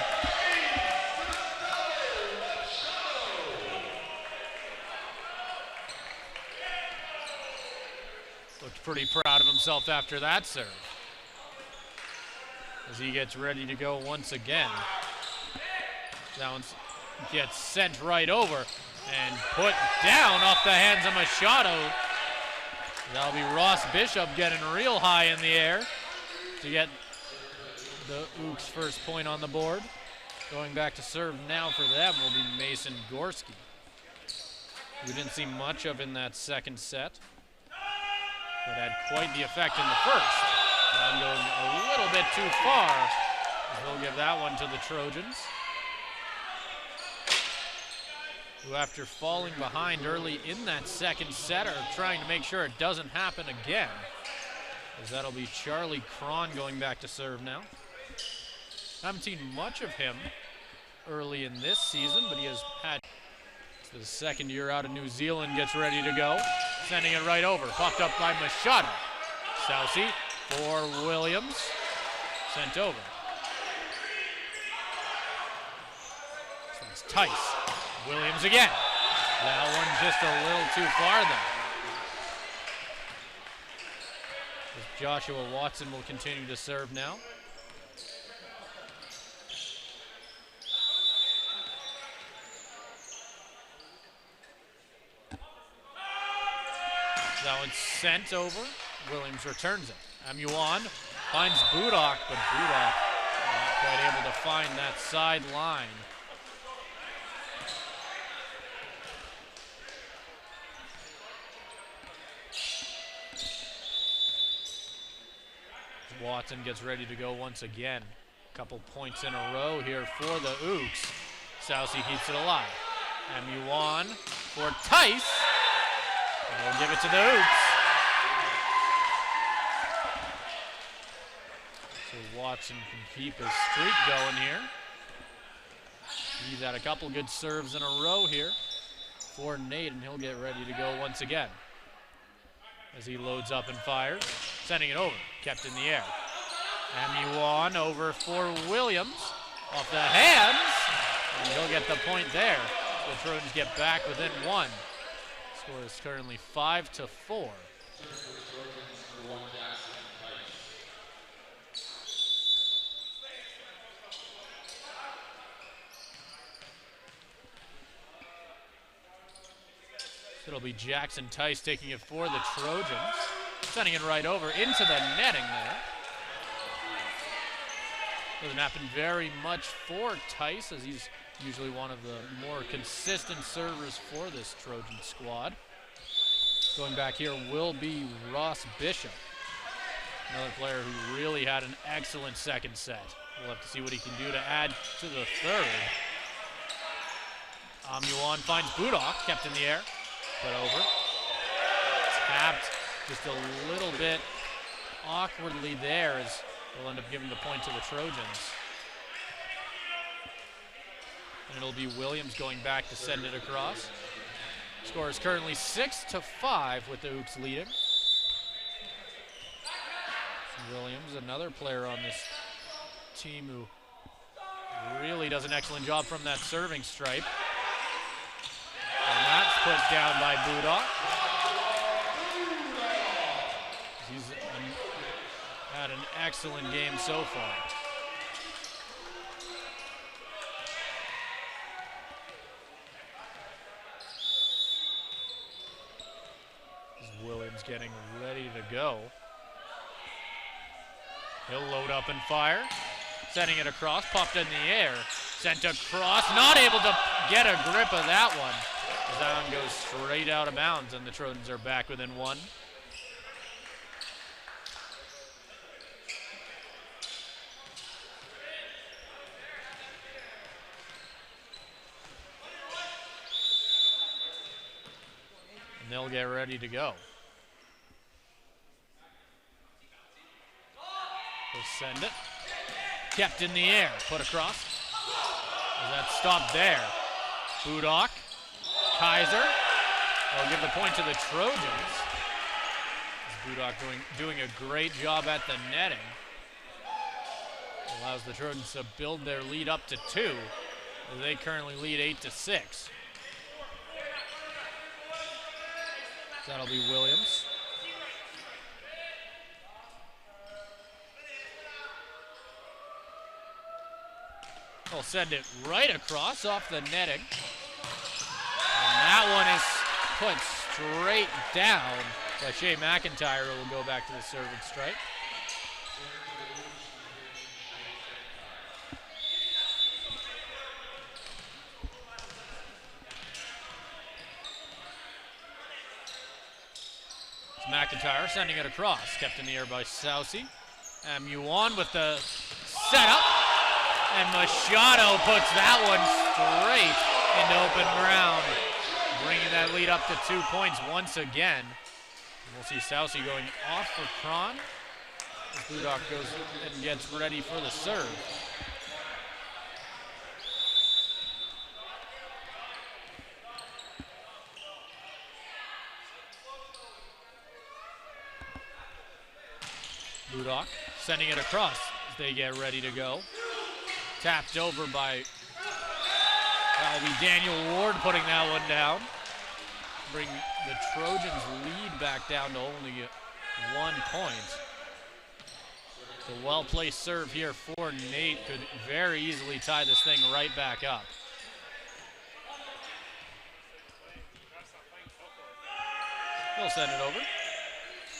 A: Looked pretty proud of himself after that serve, as he gets ready to go once again. That one gets sent right over and put down off the hands of Machado. That'll be Ross Bishop getting real high in the air to get the Ooks' first point on the board. Going back to serve now for them will be Mason Gorski. We didn't see much of in that second set, but had quite the effect in the first. I'm going a little bit too far, as they'll give that one to the Trojans, who, after falling behind early in that second set, are trying to make sure it doesn't happen again, as that'll be Charlie Cron going back to serve now. Haven't seen much of him early in this season, but he has had the second year out of New Zealand. Gets ready to go, sending it right over, popped up by Machado. Sousey for Williams, sent over. So it's Tice. Williams again. That one just a little too far though. As Joshua Watson will continue to serve now. That one's sent over. Williams returns it. Amuan finds Budok, but Budok not quite able to find that sideline. Watson gets ready to go once again. Couple points in a row here for the Ooks. Sousey keeps it alive. Amuan for Tice. They'll give it to the Ooks. So Watson can keep his streak going here. He's had a couple good serves in a row here for NAIT, and he'll get ready to go once again as he loads up and fires. Sending it over, kept in the air. Amuan over for Williams, off the hands, and he'll get the point there. The Trojans get back within 1. Score is currently 5-4. It'll be Jackson Tice taking it for the Trojans. Sending it right over into the netting there. Doesn't happen very much for Tice, as he's usually one of the more consistent servers for this Trojan squad. Going back here will be Ross Bishop, another player who really had an excellent second set. We'll have to see what he can do to add to the third. Amuan finds Budok, kept in the air, put over. Tapped just a little bit awkwardly there, as they'll end up giving the point to the Trojans. And it'll be Williams going back to send it across. Score is currently 6-5 with the Ooks leading. Williams, another player on this team who really does an excellent job from that serving stripe. And that's put down by Budok. He's had an excellent game so far. Williams getting ready to go. He'll load up and fire. Sending it across, popped in the air. Sent across, not able to get a grip of that one. As that one goes straight out of bounds and the Trojans are back within one. And they'll get ready to go. They'll send it. Kept in the air, put across. Is that stopped there? Budok, Kaiser. They'll give the point to the Trojans. Budok doing a great job at the netting. Allows the Trojans to build their lead up to 2. They currently lead 8-6. That'll be Williams. They'll send it right across off the netting. And that one is put straight down. But Shea McIntyre will go back to the serve and strike. It's McIntyre sending it across. Kept in the air by Sousey. Muon with the setup. And Machado puts that one straight into open ground, bringing that lead up to 2 points once again. And we'll see Sousey going off for Cron as Budok goes and gets ready for the serve. Budok sending it across as they get ready to go. Tapped over by, that'll be Daniel Ward putting that one down. Bring the Trojans lead back down to only 1 point. The well-placed serve here for Nate could very easily tie this thing right back up. He'll send it over.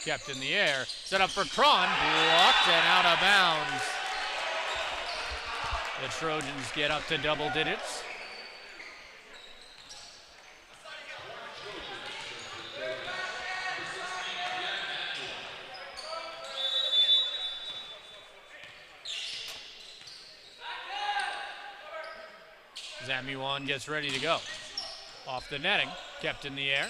A: Kept in the air. Set up for Cron. Blocked and out of bounds. The Trojans get up to double digits. Zamuan gets ready to go. Off the netting, kept in the air.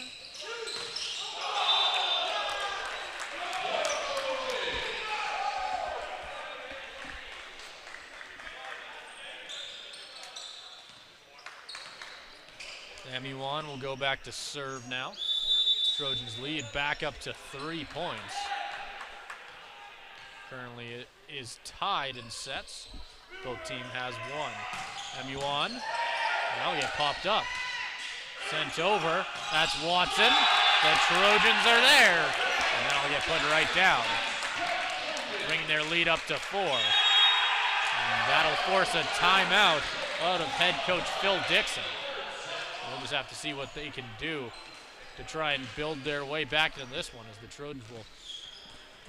A: Zamuan will go back to serve now. Trojans lead back up to 3 points. Currently it is tied in sets. Both team has one. Muon, now he get popped up. Sent over, that's Watson. The Trojans are there. And that'll get put right down. Bringing their lead up to 4. And that'll force a timeout out of head coach Phil Dixon. We'll just have to see what they can do to try and build their way back into this one, as the Trojans will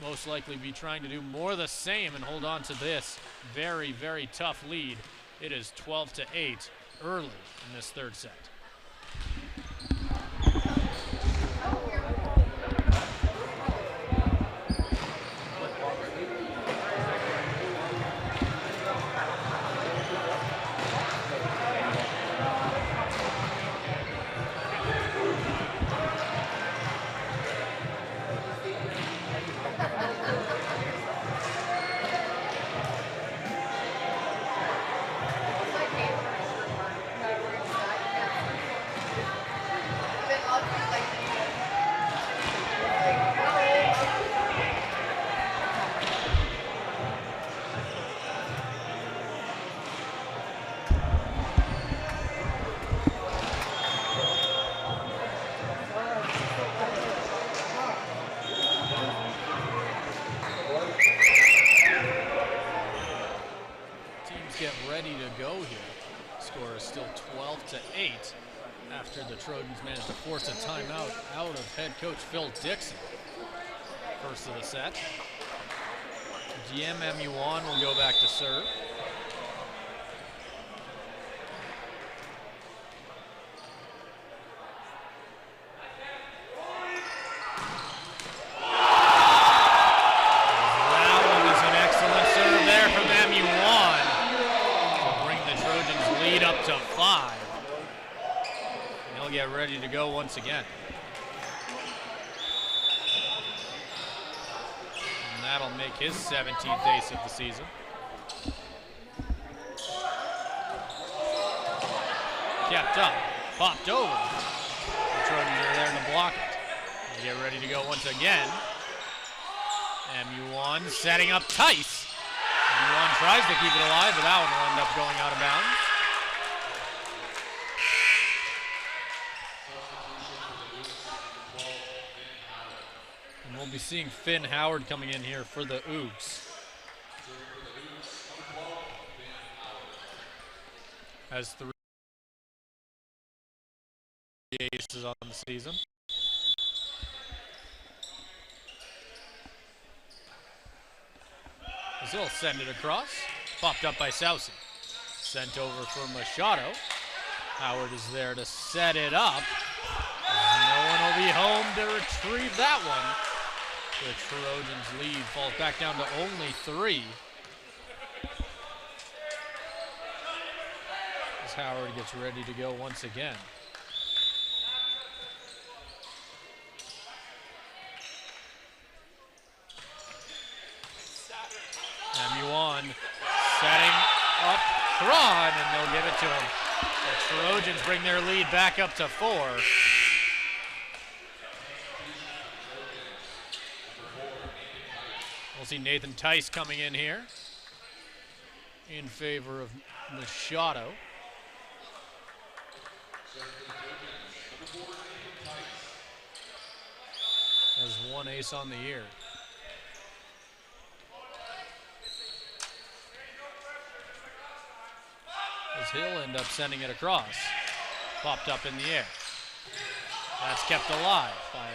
A: most likely be trying to do more of the same and hold on to this very, very tough lead. It is 12-8 early in this third set. get ready to go here. Score is still 12-8 after the Trojans managed to force a timeout out of head coach Phil Dixon. First of the set. Diem Muan will go back to serve. Ready to go once again. And that'll make his 17th ace of the season. Kept up, popped over. The Trojans are there to block it. They get ready to go once again. MU1 setting up Tice. MU1 tries to keep it alive, but that one will end up going out of bounds. We'll be seeing Finn Howard coming in here for the Oogs. Has 3 aces on the season. He'll send it across. Popped up by Sousey. Sent over for Machado. Howard is there to set it up. No one will be home to retrieve that one. The Trojans lead falls back down to only 3. As Howard gets ready to go once again. MU1 setting up Cron, and they'll give it to him. The Trojans bring their lead back up to 4. We'll see Nathan Tice coming in here in favor of Machado. Has 1 ace on the year. As he'll end up sending it across. Popped up in the air. That's kept alive by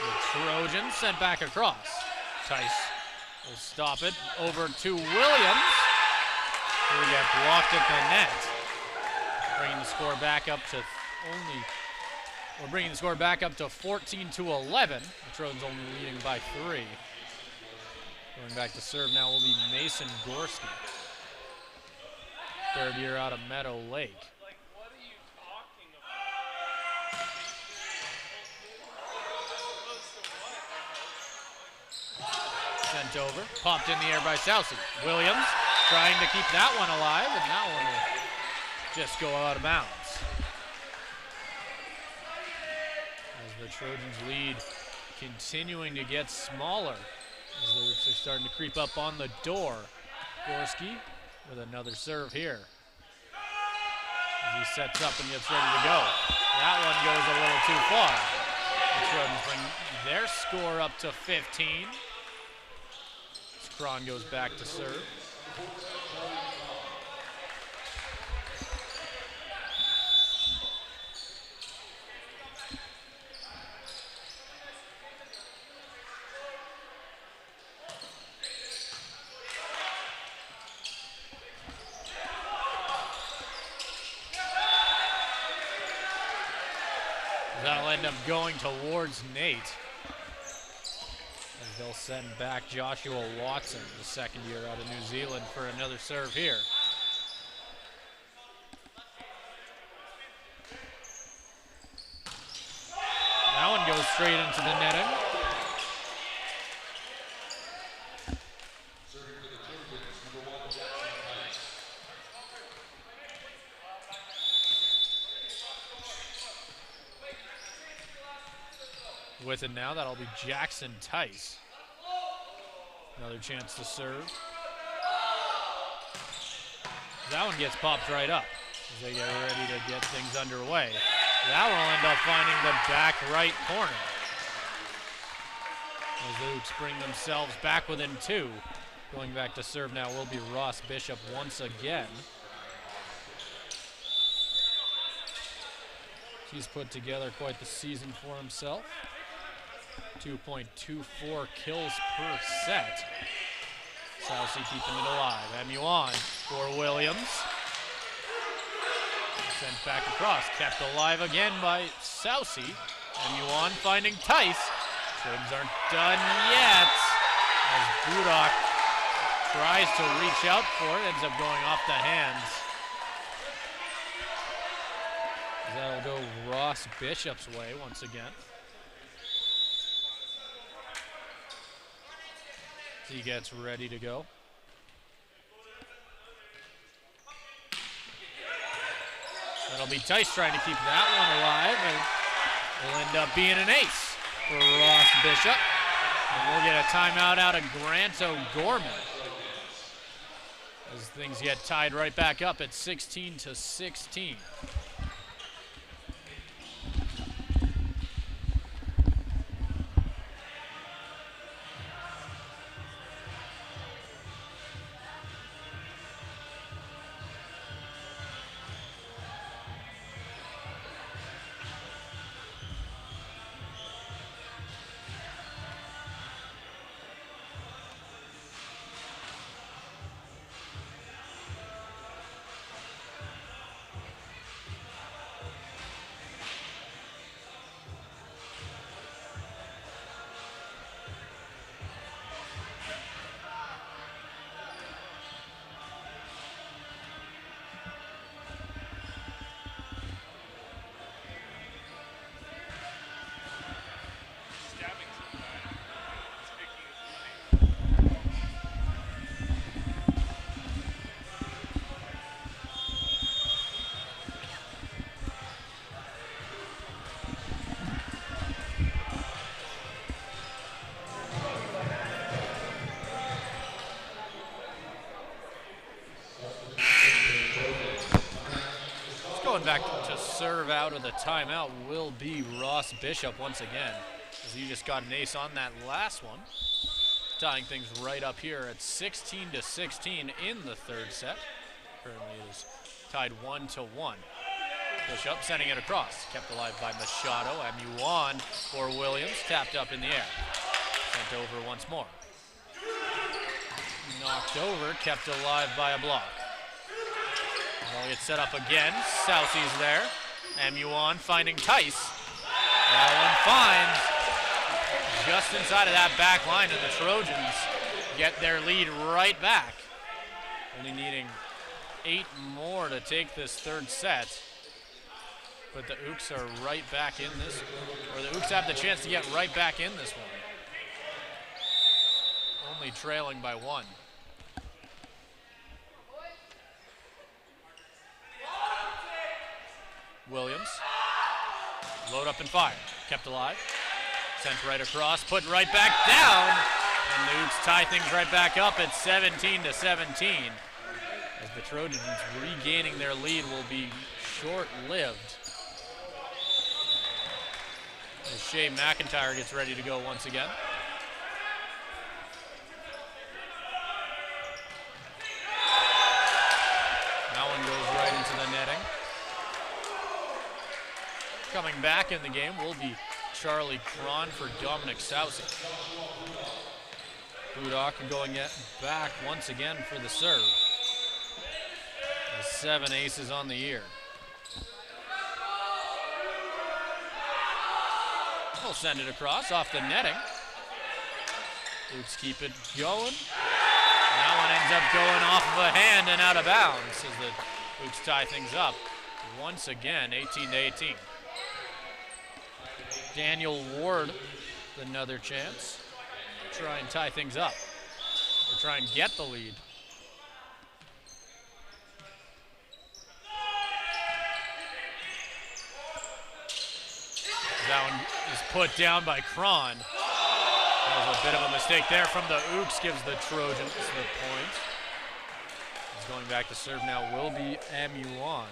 A: the Trojans, sent back across. Tice will stop it over to Williams. He'll get blocked at the net. Bringing the score back up to 14-11. The Trojans only leading by 3. Going back to serve now will be Mason Gorski. 3rd year out of Meadow Lake. Sent over, popped in the air by Sousey. Williams trying to keep that one alive, and that one will just go out of bounds. As the Trojans lead continuing to get smaller, as the Roots are starting to creep up on the door. Gorski with another serve here. As he sets up and gets ready to go. That one goes a little too far. The Trojans bring their score up to 15. Cron goes back to serve. That'll end up going towards Nate. As they'll send back Joshua Watson, the 2nd year out of New Zealand, for another serve here. That one goes straight into the netting. With it now, that'll be Jackson Tice. Another chance to serve. That one gets popped right up as they get ready to get things underway. That one will end up finding the back right corner. As the Utes bring themselves back within 2. Going back to serve now will be Ross Bishop once again. He's put together quite the season for himself. 2.24 kills per set. Sousey keeping it alive. Emuan for Williams. Sent back across. Kept alive again by Sousey. Emuan finding Tice. Trojans aren't done yet. As Budok tries to reach out for it, ends up going off the hands. That'll go Ross Bishop's way once again. He gets ready to go. That'll be Tice trying to keep that one alive, and it'll end up being an ace for Ross Bishop. And we'll get a timeout out of Grant O'Gorman as things get tied right back up at 16-16. Going back to serve out of the timeout will be Ross Bishop once again, as he just got an ace on that last one, tying things right up here at 16-16 in the third set. Currently it is tied 1-1. Bishop sending it across, kept alive by Machado. Emuan for Williams, tapped up in the air, sent over once more. Knocked over, kept alive by a block. Ball gets set up again. Sousey's there. Emuan finding Tice. That one finds just inside of that back line, and the Trojans get their lead right back. Only needing 8 more to take this third set. But the Ooks are right back in this, or the Ooks have the chance to get right back in this one. Only trailing by 1. Williams, load up and fire, kept alive, sent right across, put right back down, and the Ooks tie things right back up at 17-17. As the Trojans regaining their lead will be short-lived. As Shea McIntyre gets ready to go once again. That one goes right into the netting. Coming back in the game will be Charlie Cron for Dominic Sousey. Budok going back once again for the serve. 7 aces on the year. We'll send it across off the netting. Oops, keep it going. That one ends up going off of a hand and out of bounds as the Oops tie things up. Once again, 18-18. Daniel Ward, another chance. Try and tie things up. Or try and get the lead. That one is put down by Cron. That was a bit of a mistake there from the Ooks, gives the Trojans the point. He's going back to serve now will be Emuan.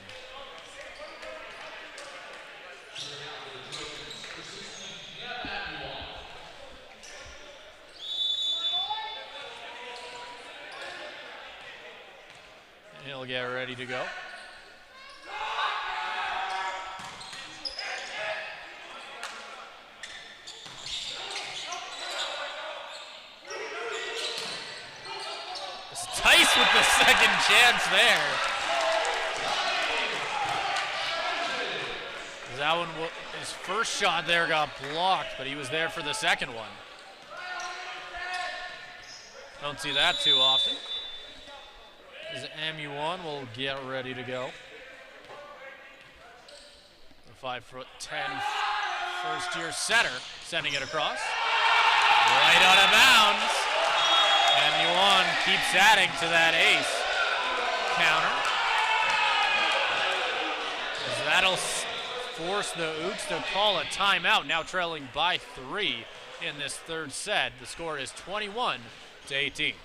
A: He'll get ready to go. It's Tice with the second chance there. That one, his first shot there got blocked, but he was there for the second one. Don't see that too often. As MU1 will get ready to go. The 5'10" first-year setter sending it across. Right out of bounds. MU1 keeps adding to that ace counter. As that'll force the Utes to call a timeout, now trailing by 3 in this third set. The score is 21-18.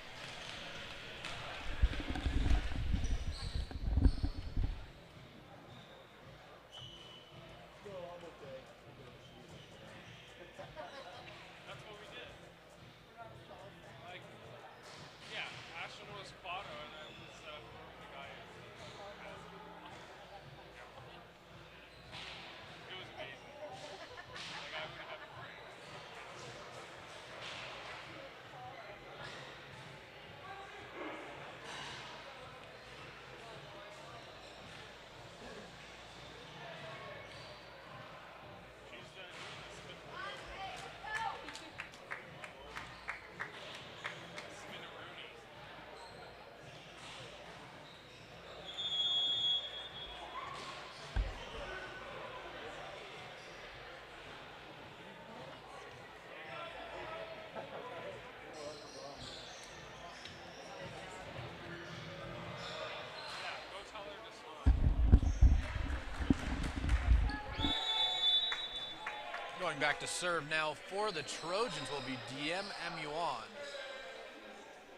A: Going back to serve now for the Trojans will be DM MU1.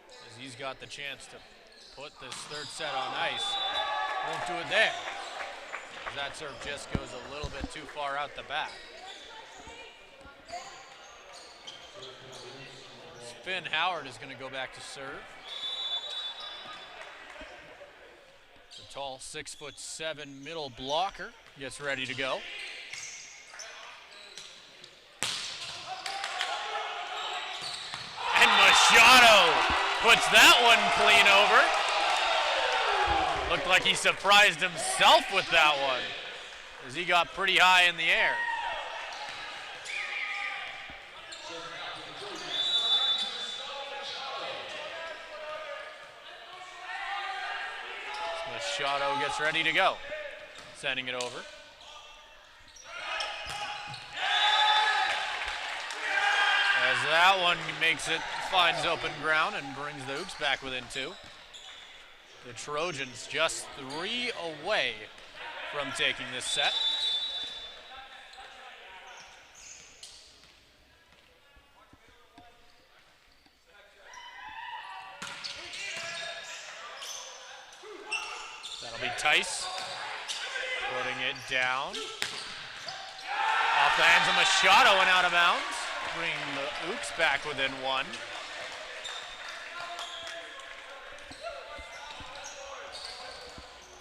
A: As he's got the chance to put this third set on ice. Won't do it there. As that serve just goes a little bit too far out the back. Finn Howard is going to go back to serve. The tall 6'7" middle blocker gets ready to go. Machado puts that one clean over. Looked like he surprised himself with that one as he got pretty high in the air. Machado gets ready to go, sending it over. As that one makes it, finds open ground and brings the Utes back within 2. The Trojans just 3 away from taking this set. That'll be Tice putting it down. Off the hands of Machado and out of bounds. Bring the Utes back within 1.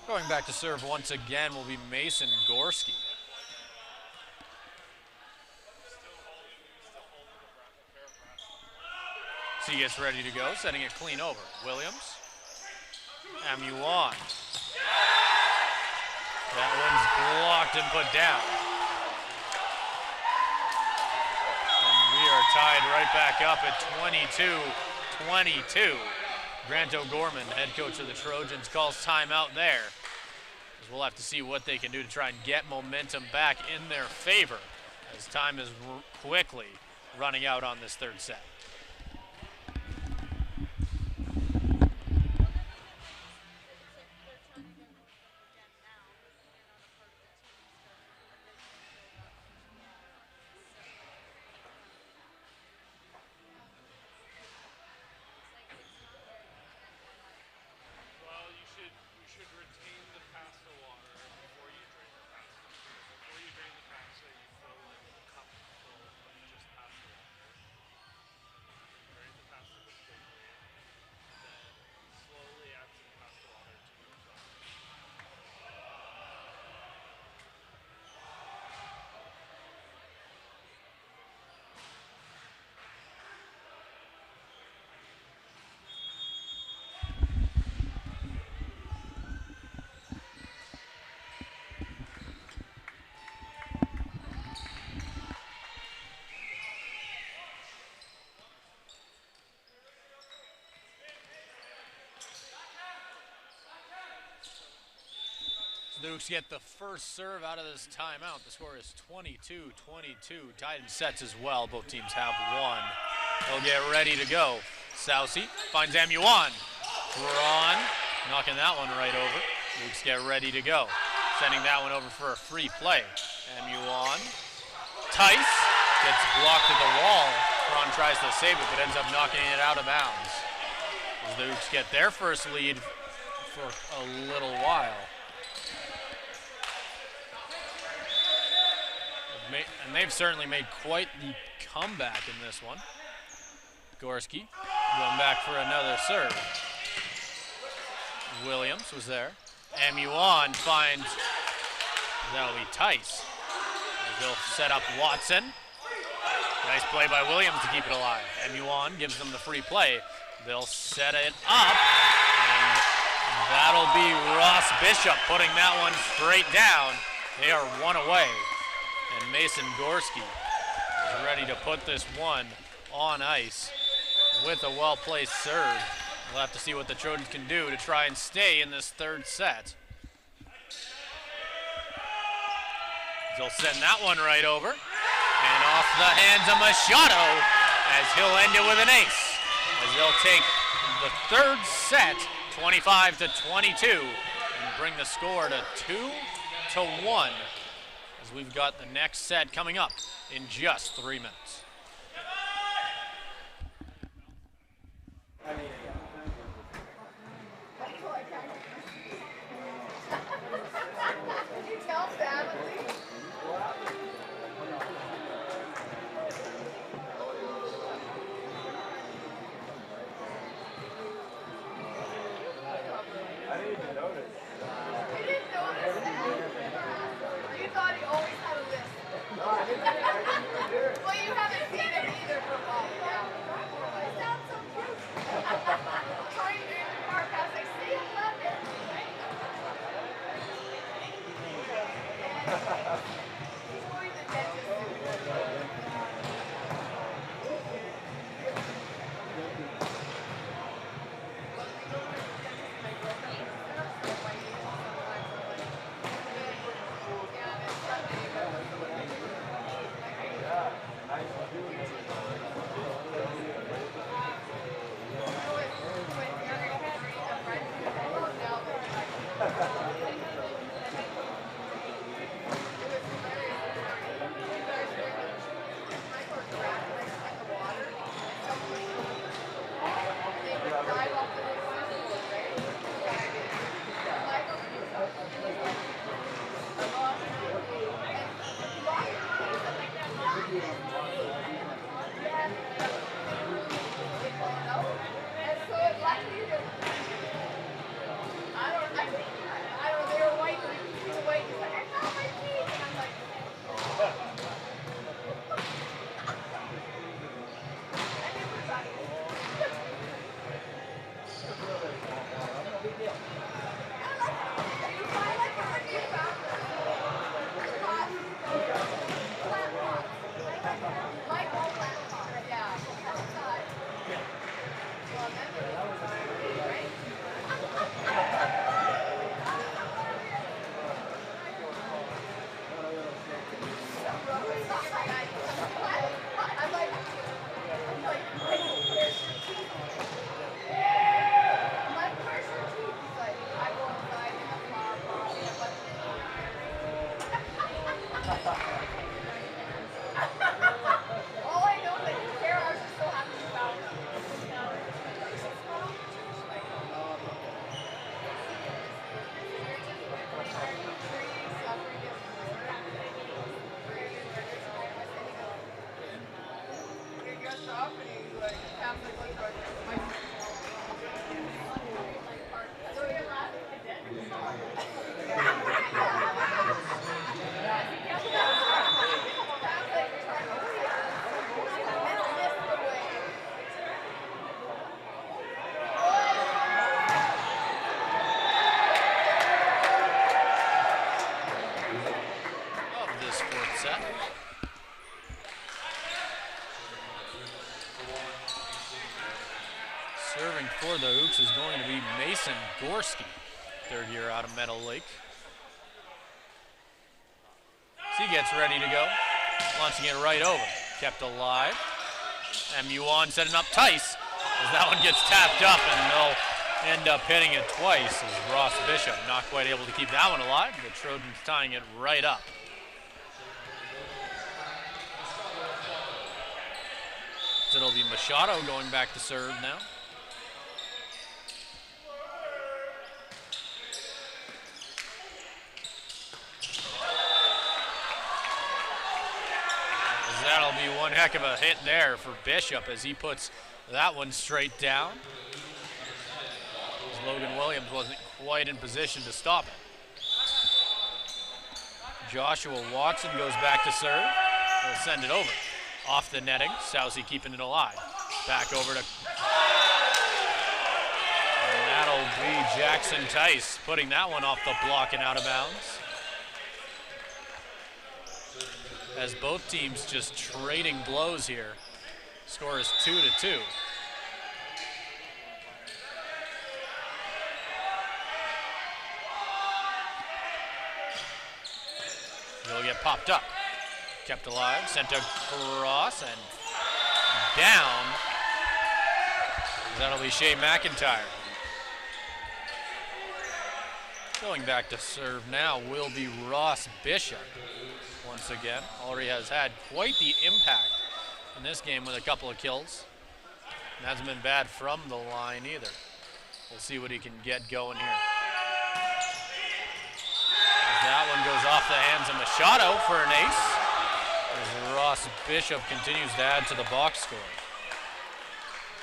A: Going back to serve once again will be Mason Gorski. So he gets ready to go, setting it clean over. Williams, MU1. That one's blocked and put down. We are tied right back up at 22-22. Grant O'Gorman, head coach of the Trojans, calls timeout there. We'll have to see what they can do to try and get momentum back in their favor as time is quickly running out on this third set. The Dukes get the first serve out of this timeout. The score is 22-22. Tied in sets as well. Both teams have one. They'll get ready to go. Soucy finds Amuan. Braun knocking that one right over. Dukes get ready to go. Sending that one over for a free play. Amuan. Tice gets blocked at the wall. Braun tries to save it, but ends up knocking it out of bounds. As the Dukes get their first lead for a little while. And they've certainly made quite the comeback in this one. Gorski going back for another serve. Williams was there. Amuan finds, that'll be Tice. They'll set up Watson. Nice play by Williams to keep it alive. Amuan gives them the free play. They'll set it up. And that'll be Ross Bishop putting that one straight down. They are one away. And Mason Gorski is ready to put this one on ice with a well-placed serve. We'll have to see what the Trojans can do to try and stay in this third set. They'll send that one right over. And off the hands of Machado as he'll end it with an ace. As they'll take the third set, 25-22, and bring the score to 2-1. As we've got the next set coming up in just 3 minutes. Serving for the Oops is going to be Mason Gorski, third year out of Meadow Lake. He gets ready to go. Launching it right over. Kept alive. MU1 setting up Tice. As that one gets tapped up, and they'll end up hitting it twice as Ross Bishop not quite able to keep that one alive. The Trojans tying it right up. So it'll be Machado going back to serve now. That'll be one heck of a hit there for Bishop as he puts that one straight down. As Logan Williams wasn't quite in position to stop it. Joshua Watson goes back to serve. He'll send it over. Off the netting, Sousy keeping it alive. Back over to... And that'll be Jackson Tice putting that one off the block and out of bounds. As both teams just trading blows here. Score is 2-2. He'll get popped up. Kept alive, sent across and down. That'll be Shea McIntyre. Going back to serve now will be Ross Bishop. Once again, already has had quite the impact in this game with a couple of kills. And hasn't been bad from the line either. We'll see what he can get going here. As that one goes off the hands of Machado for an ace. As Ross Bishop continues to add to the box score.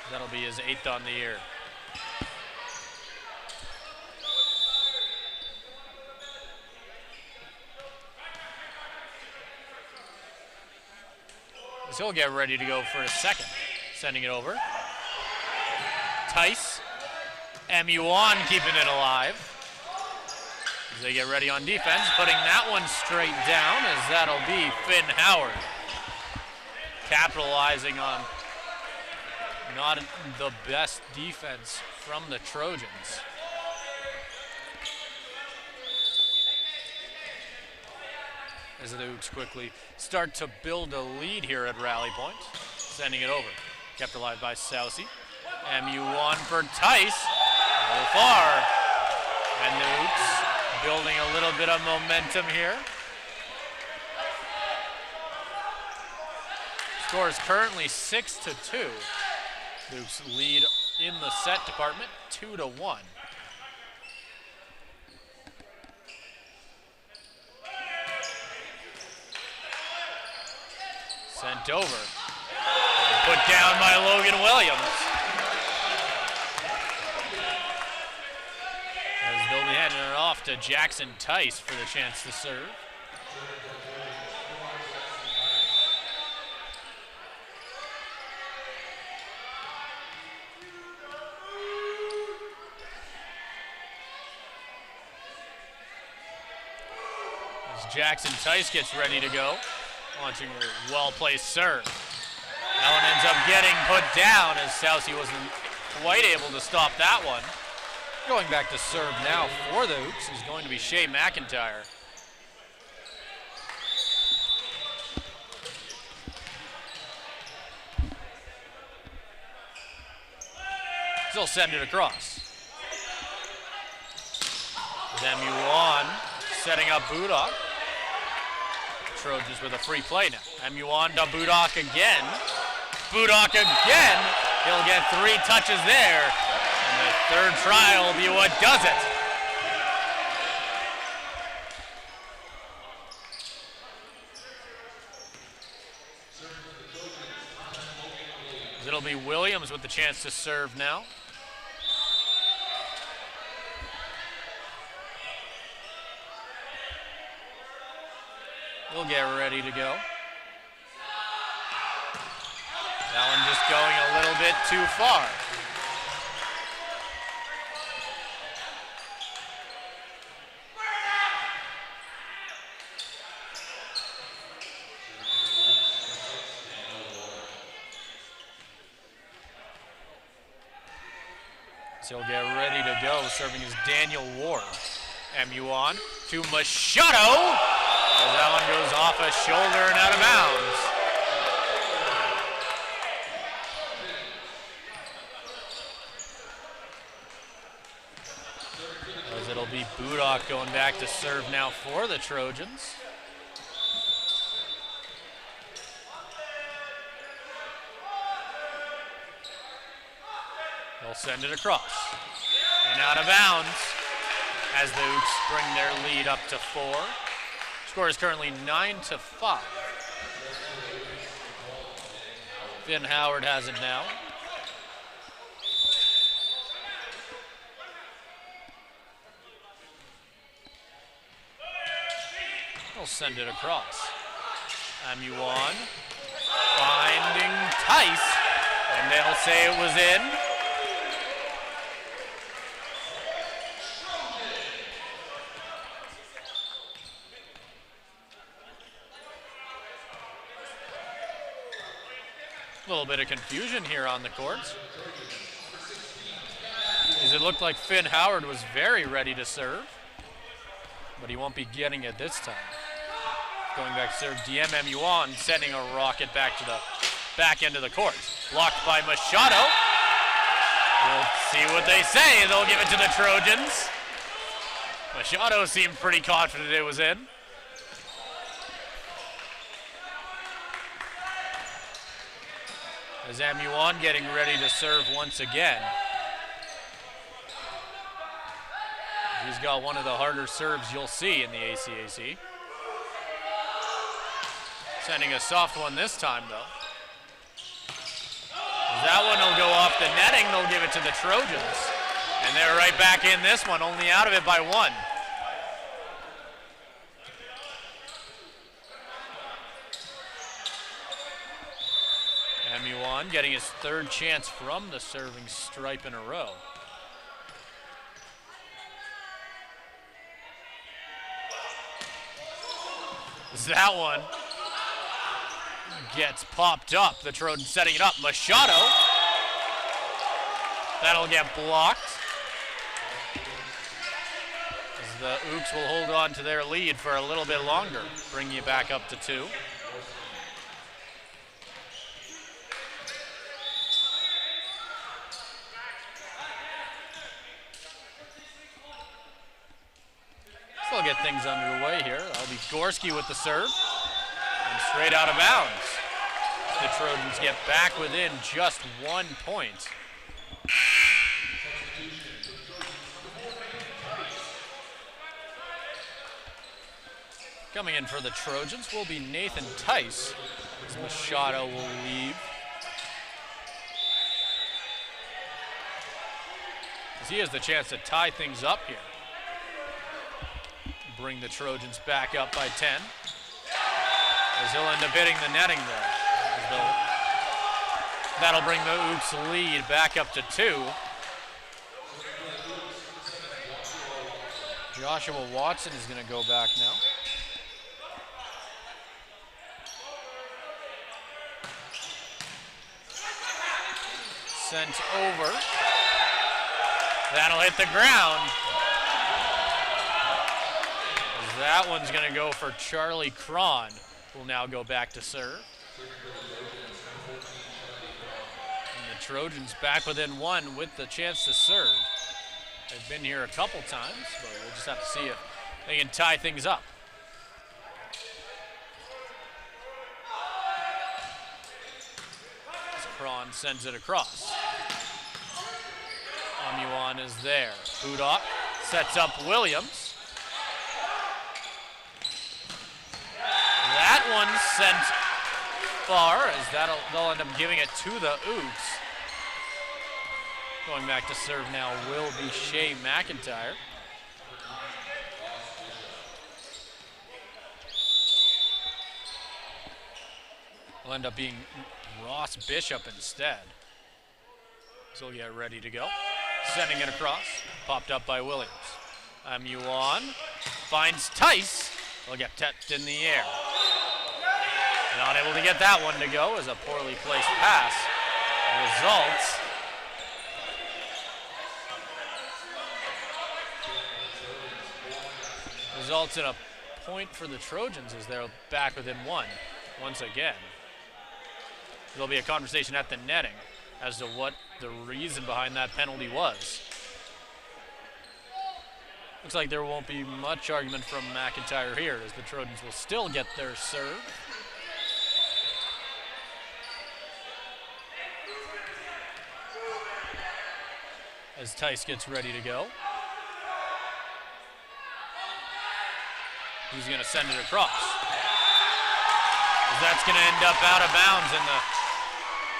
A: That'll be his 8th on the year. So he'll get ready to go for a second. Sending it over. Tice. MU1 keeping it alive. As they get ready on defense, putting that one straight down as that'll be Finn Howard. Capitalizing on not the best defense from the Trojans. As the Utes quickly start to build a lead here at Rally Point. Sending it over. Kept alive by Sousy. MU1 for Tice. A little far. And the Utes building a little bit of momentum here. Score is currently 6-2. The Utes lead in the set department 2-1. Sent over. And put down by Logan Williams. As they'll be handing it off to Jackson Tice for the chance to serve. As Jackson Tice gets ready to go. Launching a well-placed serve. That one ends up getting put down as Sousy wasn't quite able to stop that one. Going back to serve now for the Utes is going to be Shea McIntyre. Still send it across. MU1 setting up Budok. Trojans with a free play now. MU1 to Budok again. Budok again. He'll get 3 touches there. And the third try will be what does it. It'll be Williams with the chance to serve now. He'll get ready to go. That one just going a little bit too far. So he'll get ready to go, serving as Daniel Ward. MU1 to Machado. That one goes off a shoulder and out of bounds. As it'll be Budok going back to serve now for the Trojans. They'll send it across. And out of bounds as the Utes bring their lead up to 4. Score is currently 9-5. Finn Howard has it now. They'll send it across. Amuan finding Tice, and they'll say it was in. A little bit of confusion here on the courts, as it looked like Finn Howard was very ready to serve, but he won't be getting it this time. Going back to serve, DM Yuan sending a rocket back to the back end of the court. Blocked by Machado. We'll see what they say. They'll give it to the Trojans. Machado seemed pretty confident it was in. As Amuan getting ready to serve once again. He's got one of the harder serves you'll see in the ACAC. Sending a soft one this time, though. That one will go off the netting. They'll give it to the Trojans. And they're right back in this one, only out of it by 1. Amuan getting his 3rd chance from the serving stripe in a row. That one gets popped up. The Trojans setting it up. Machado. That'll get blocked. As the Ooks will hold on to their lead for a little bit longer, bring you back up to 2. Still get things underway here. That'll be Gorski with the serve. And straight out of bounds. The Trojans get back within just 1 point. Coming in for the Trojans will be Nathan Tice, as Machado will leave. As he has the chance to tie things up here. Bring the Trojans back up by 10. As he'll end up hitting the netting there. That'll bring the Ooks lead back up to 2. Joshua Watson is going to go back now. Sent over. That'll hit the ground. That one's going to go for Charlie Cron, who will now go back to serve. And the Trojans back within 1 with the chance to serve. They've been here a couple times, but we'll just have to see if they can tie things up. As Cron sends it across. Amuan is there. Budok sets up Williams. That one sent far, as they'll end up giving it to the Oots. Going back to serve now will be Shea McIntyre. Will end up being Ross Bishop instead. So he'll get ready to go. Sending it across, popped up by Williams. Amuan finds Tice. They'll get tapped in the air. Not able to get that one to go as a poorly placed pass results in a point for the Trojans as they're back within one once again. There'll be a conversation at the netting as to what the reason behind that penalty was. Looks like there won't be much argument from McIntyre here as the Trojans will still get their serve. As Tice gets ready to go. He's going to send it across. As that's going to end up out of bounds, and the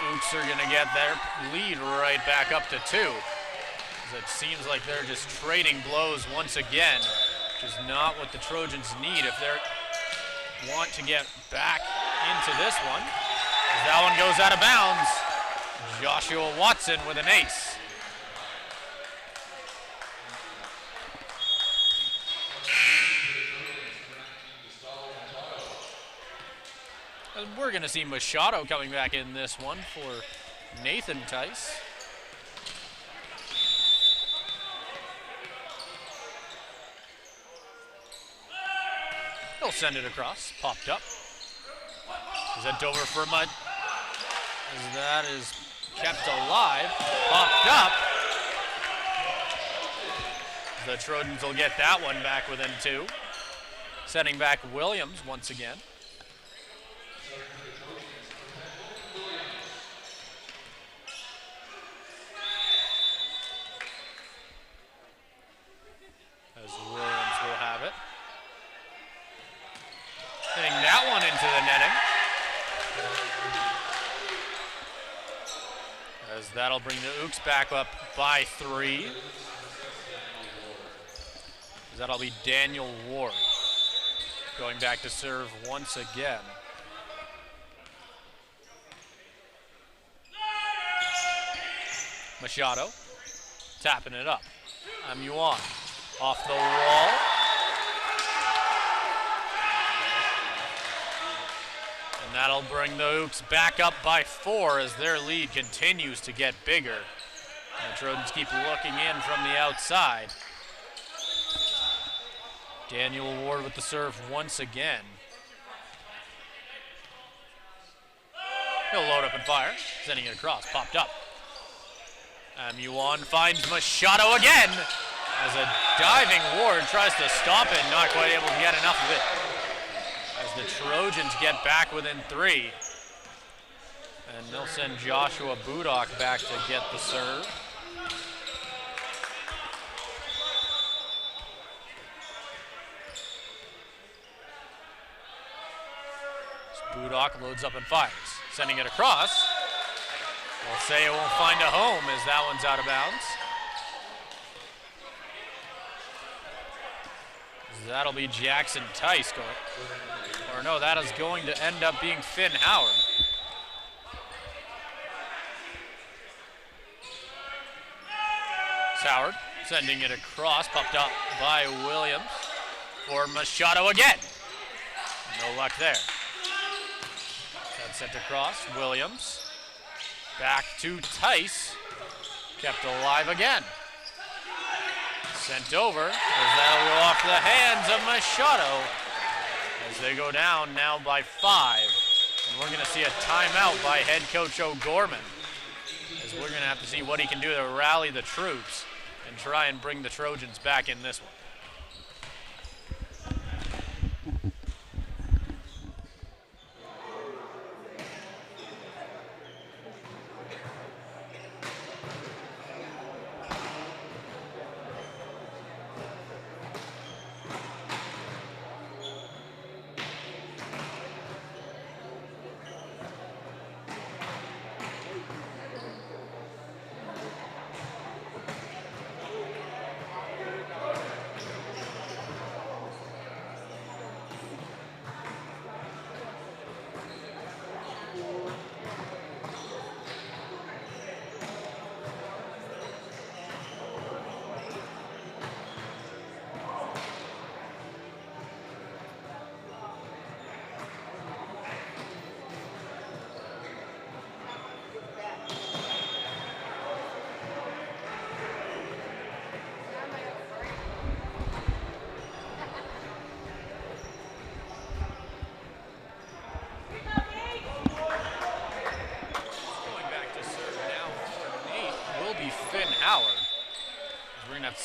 A: Ooks are going to get their lead right back up to 2. As it seems like they're just trading blows once again, which is not what the Trojans need if they want to get back into this one. As that one goes out of bounds, Joshua Watson with an ace. And we're going to see Machado coming back in this one for Nathan Tice. He'll send it across, popped up. Sent over for Mud. As that is kept alive, popped up. The Trojans will get that one back within 2. Sending back Williams once again. As Williams will have it. Hitting that one into the netting. As that'll bring the Ooks back up by 3. As that'll be Daniel Ward going back to serve once again. Machado tapping it up. Amuan off the wall. And that'll bring the Ooks back up by 4 as their lead continues to get bigger. And the Trojans keep looking in from the outside. Daniel Ward with the serve once again. He'll load up and fire, sending it across, popped up. Amuan finds Machado again as a diving Ward tries to stop it, not quite able to get enough of it. As the Trojans get back within 3. And they'll send Joshua Budok back to get the serve. Budok loads up and fires, sending it across. We'll say it won't find a home as that one's out of bounds. That'll be Jackson Tice going. Or no, that is going to end up being Finn Howard. It's Howard sending it across, popped up by Williams for Machado again. No luck there. That's sent across, Williams. Back to Tice, kept alive again. Sent over, as that'll go off the hands of Machado as they go down now by 5. And we're going to see a timeout by head coach O'Gorman as we're going to have to see what he can do to rally the troops and try and bring the Trojans back in this one.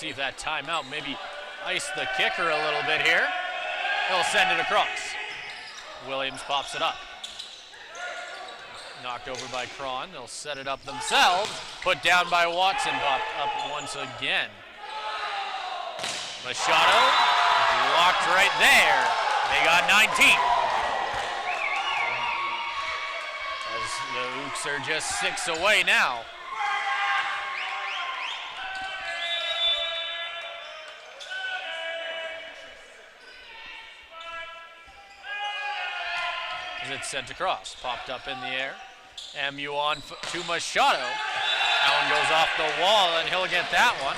A: see if that timeout maybe iced the kicker a little bit here. He'll send it across. Williams pops it up. Knocked over by Cron. They'll set it up themselves. Put down by Watson. Popped up once again. Machado blocked right there. They got 19. As the Ooks are just 6 away now. As it's sent across, popped up in the air. MU on to Machado. That one goes off the wall, and he'll get that one.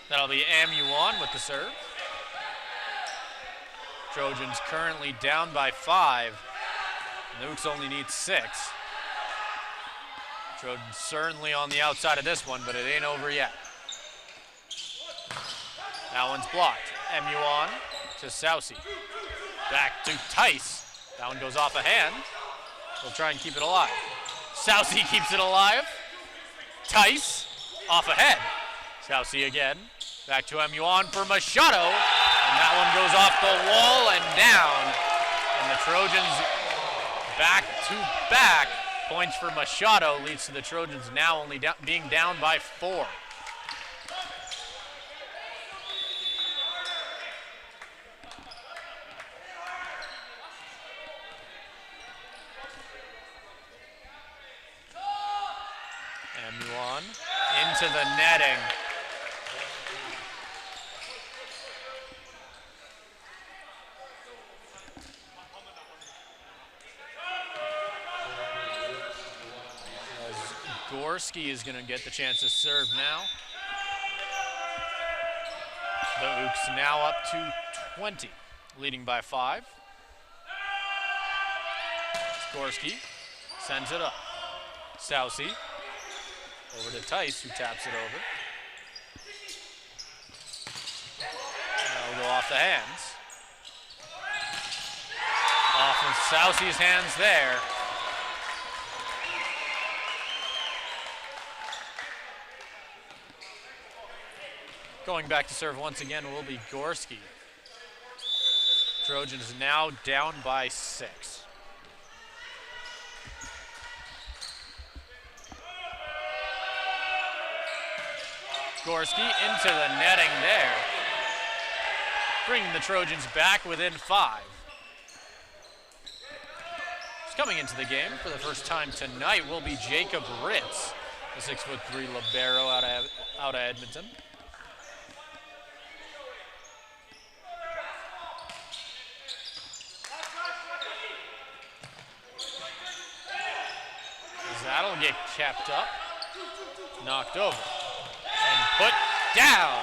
A: That'll be MU on with the serve. Trojans currently down by 5. And the Ooks only need 6. Trojans certainly on the outside of this one, but it ain't over yet. That one's blocked. MU on to Sousey. Back to Tice. That one goes off a hand. They'll try and keep it alive. Sousey keeps it alive. Tice off ahead. Sousey again. Back to MU on for Machado. And that one goes off the wall and down. And the Trojans back to back. Points for Machado leads to the Trojans now only being down by 4. MU on into the netting. Gorski is going to get the chance to serve now. The Ooks now up to 20, leading by 5. Gorski sends it up. Sousey over to Tice, who taps it over. That'll go off the hands. Off of Sousey's hands there. Going back to serve once again will be Gorski. Trojans now down by 6. Gorski into the netting there. Bringing the Trojans back within 5. Just coming into the game for the first time tonight will be Jacob Ritz, the 6'3" libero out of Edmonton. That'll get kept up, knocked over, and put down.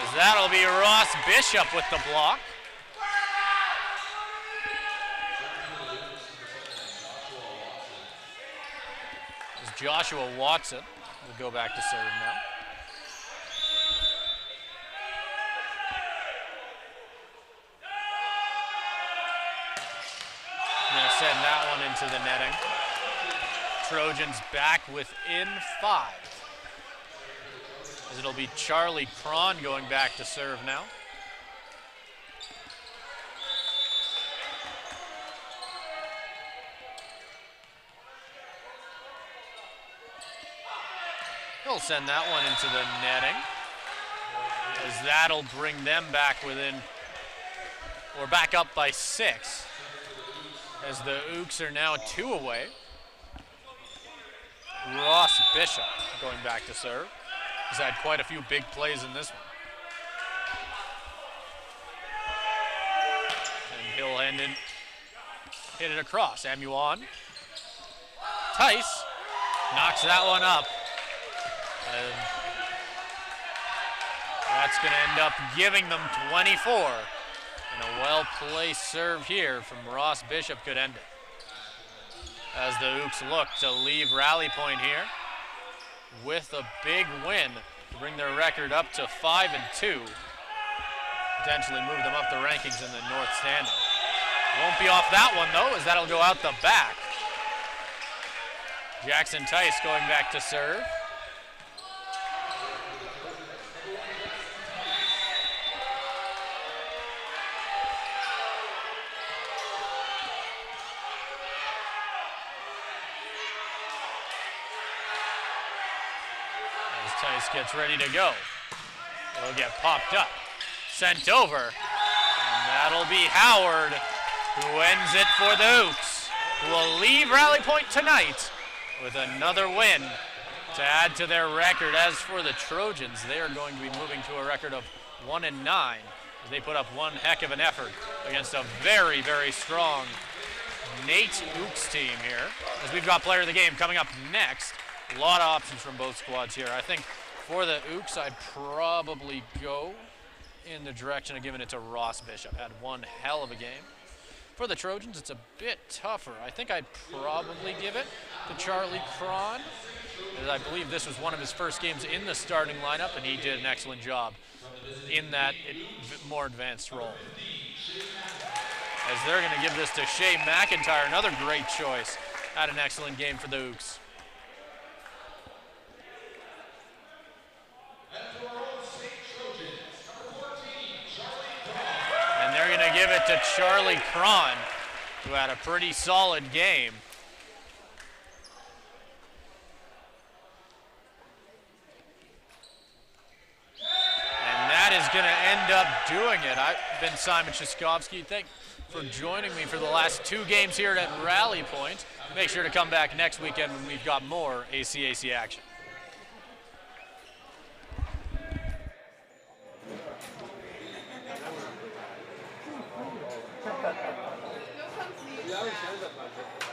A: As that'll be Ross Bishop with the block. As Joshua Watson will go back to serve now. Gonna send that one into the netting. Trojans back within 5. As it'll be Charlie Cron going back to serve now. He'll send that one into the netting. As that'll bring them back within, or back up by 6. As the Ooks are now 2 away. Ross Bishop going back to serve. He's had quite a few big plays in this one. And he'll hit it across. MU on. Tice knocks that one up. And that's going to end up giving them 24. And a well-placed serve here from Ross Bishop could end it. As the Ooks look to leave Rally Point here with a big win to bring their record up to 5-2. Potentially move them up the rankings in the North Standing. Won't be off that one, though, as that'll go out the back. Jackson Tice going back to serve. As Tice gets ready to go. It'll get popped up, sent over, and that'll be Howard, who ends it for the Ooks, who will leave Rally Point tonight with another win to add to their record. As for the Trojans, they are going to be moving to a record of 1-9 as they put up one heck of an effort against a very, very strong NAIT Ooks team here. As we've got player of the game coming up next. A lot of options from both squads here. I think for the Ooks, I'd probably go in the direction of giving it to Ross Bishop. Had one hell of a game. For the Trojans, it's a bit tougher. I think I'd probably give it to Charlie Cron, as I believe this was one of his first games in the starting lineup, and he did an excellent job in that more advanced role. As they're going to give this to Shea McIntyre, another great choice. Had an excellent game for the Ooks. And they're going to give it to Charlie Cron, who had a pretty solid game. And that is going to end up doing it. I've been Simon Shaskovsky. Thank you for joining me for the last two games here at Rally Point. Make sure to come back next weekend when we've got more ACAC action.
C: Ja, ich weiß das mal.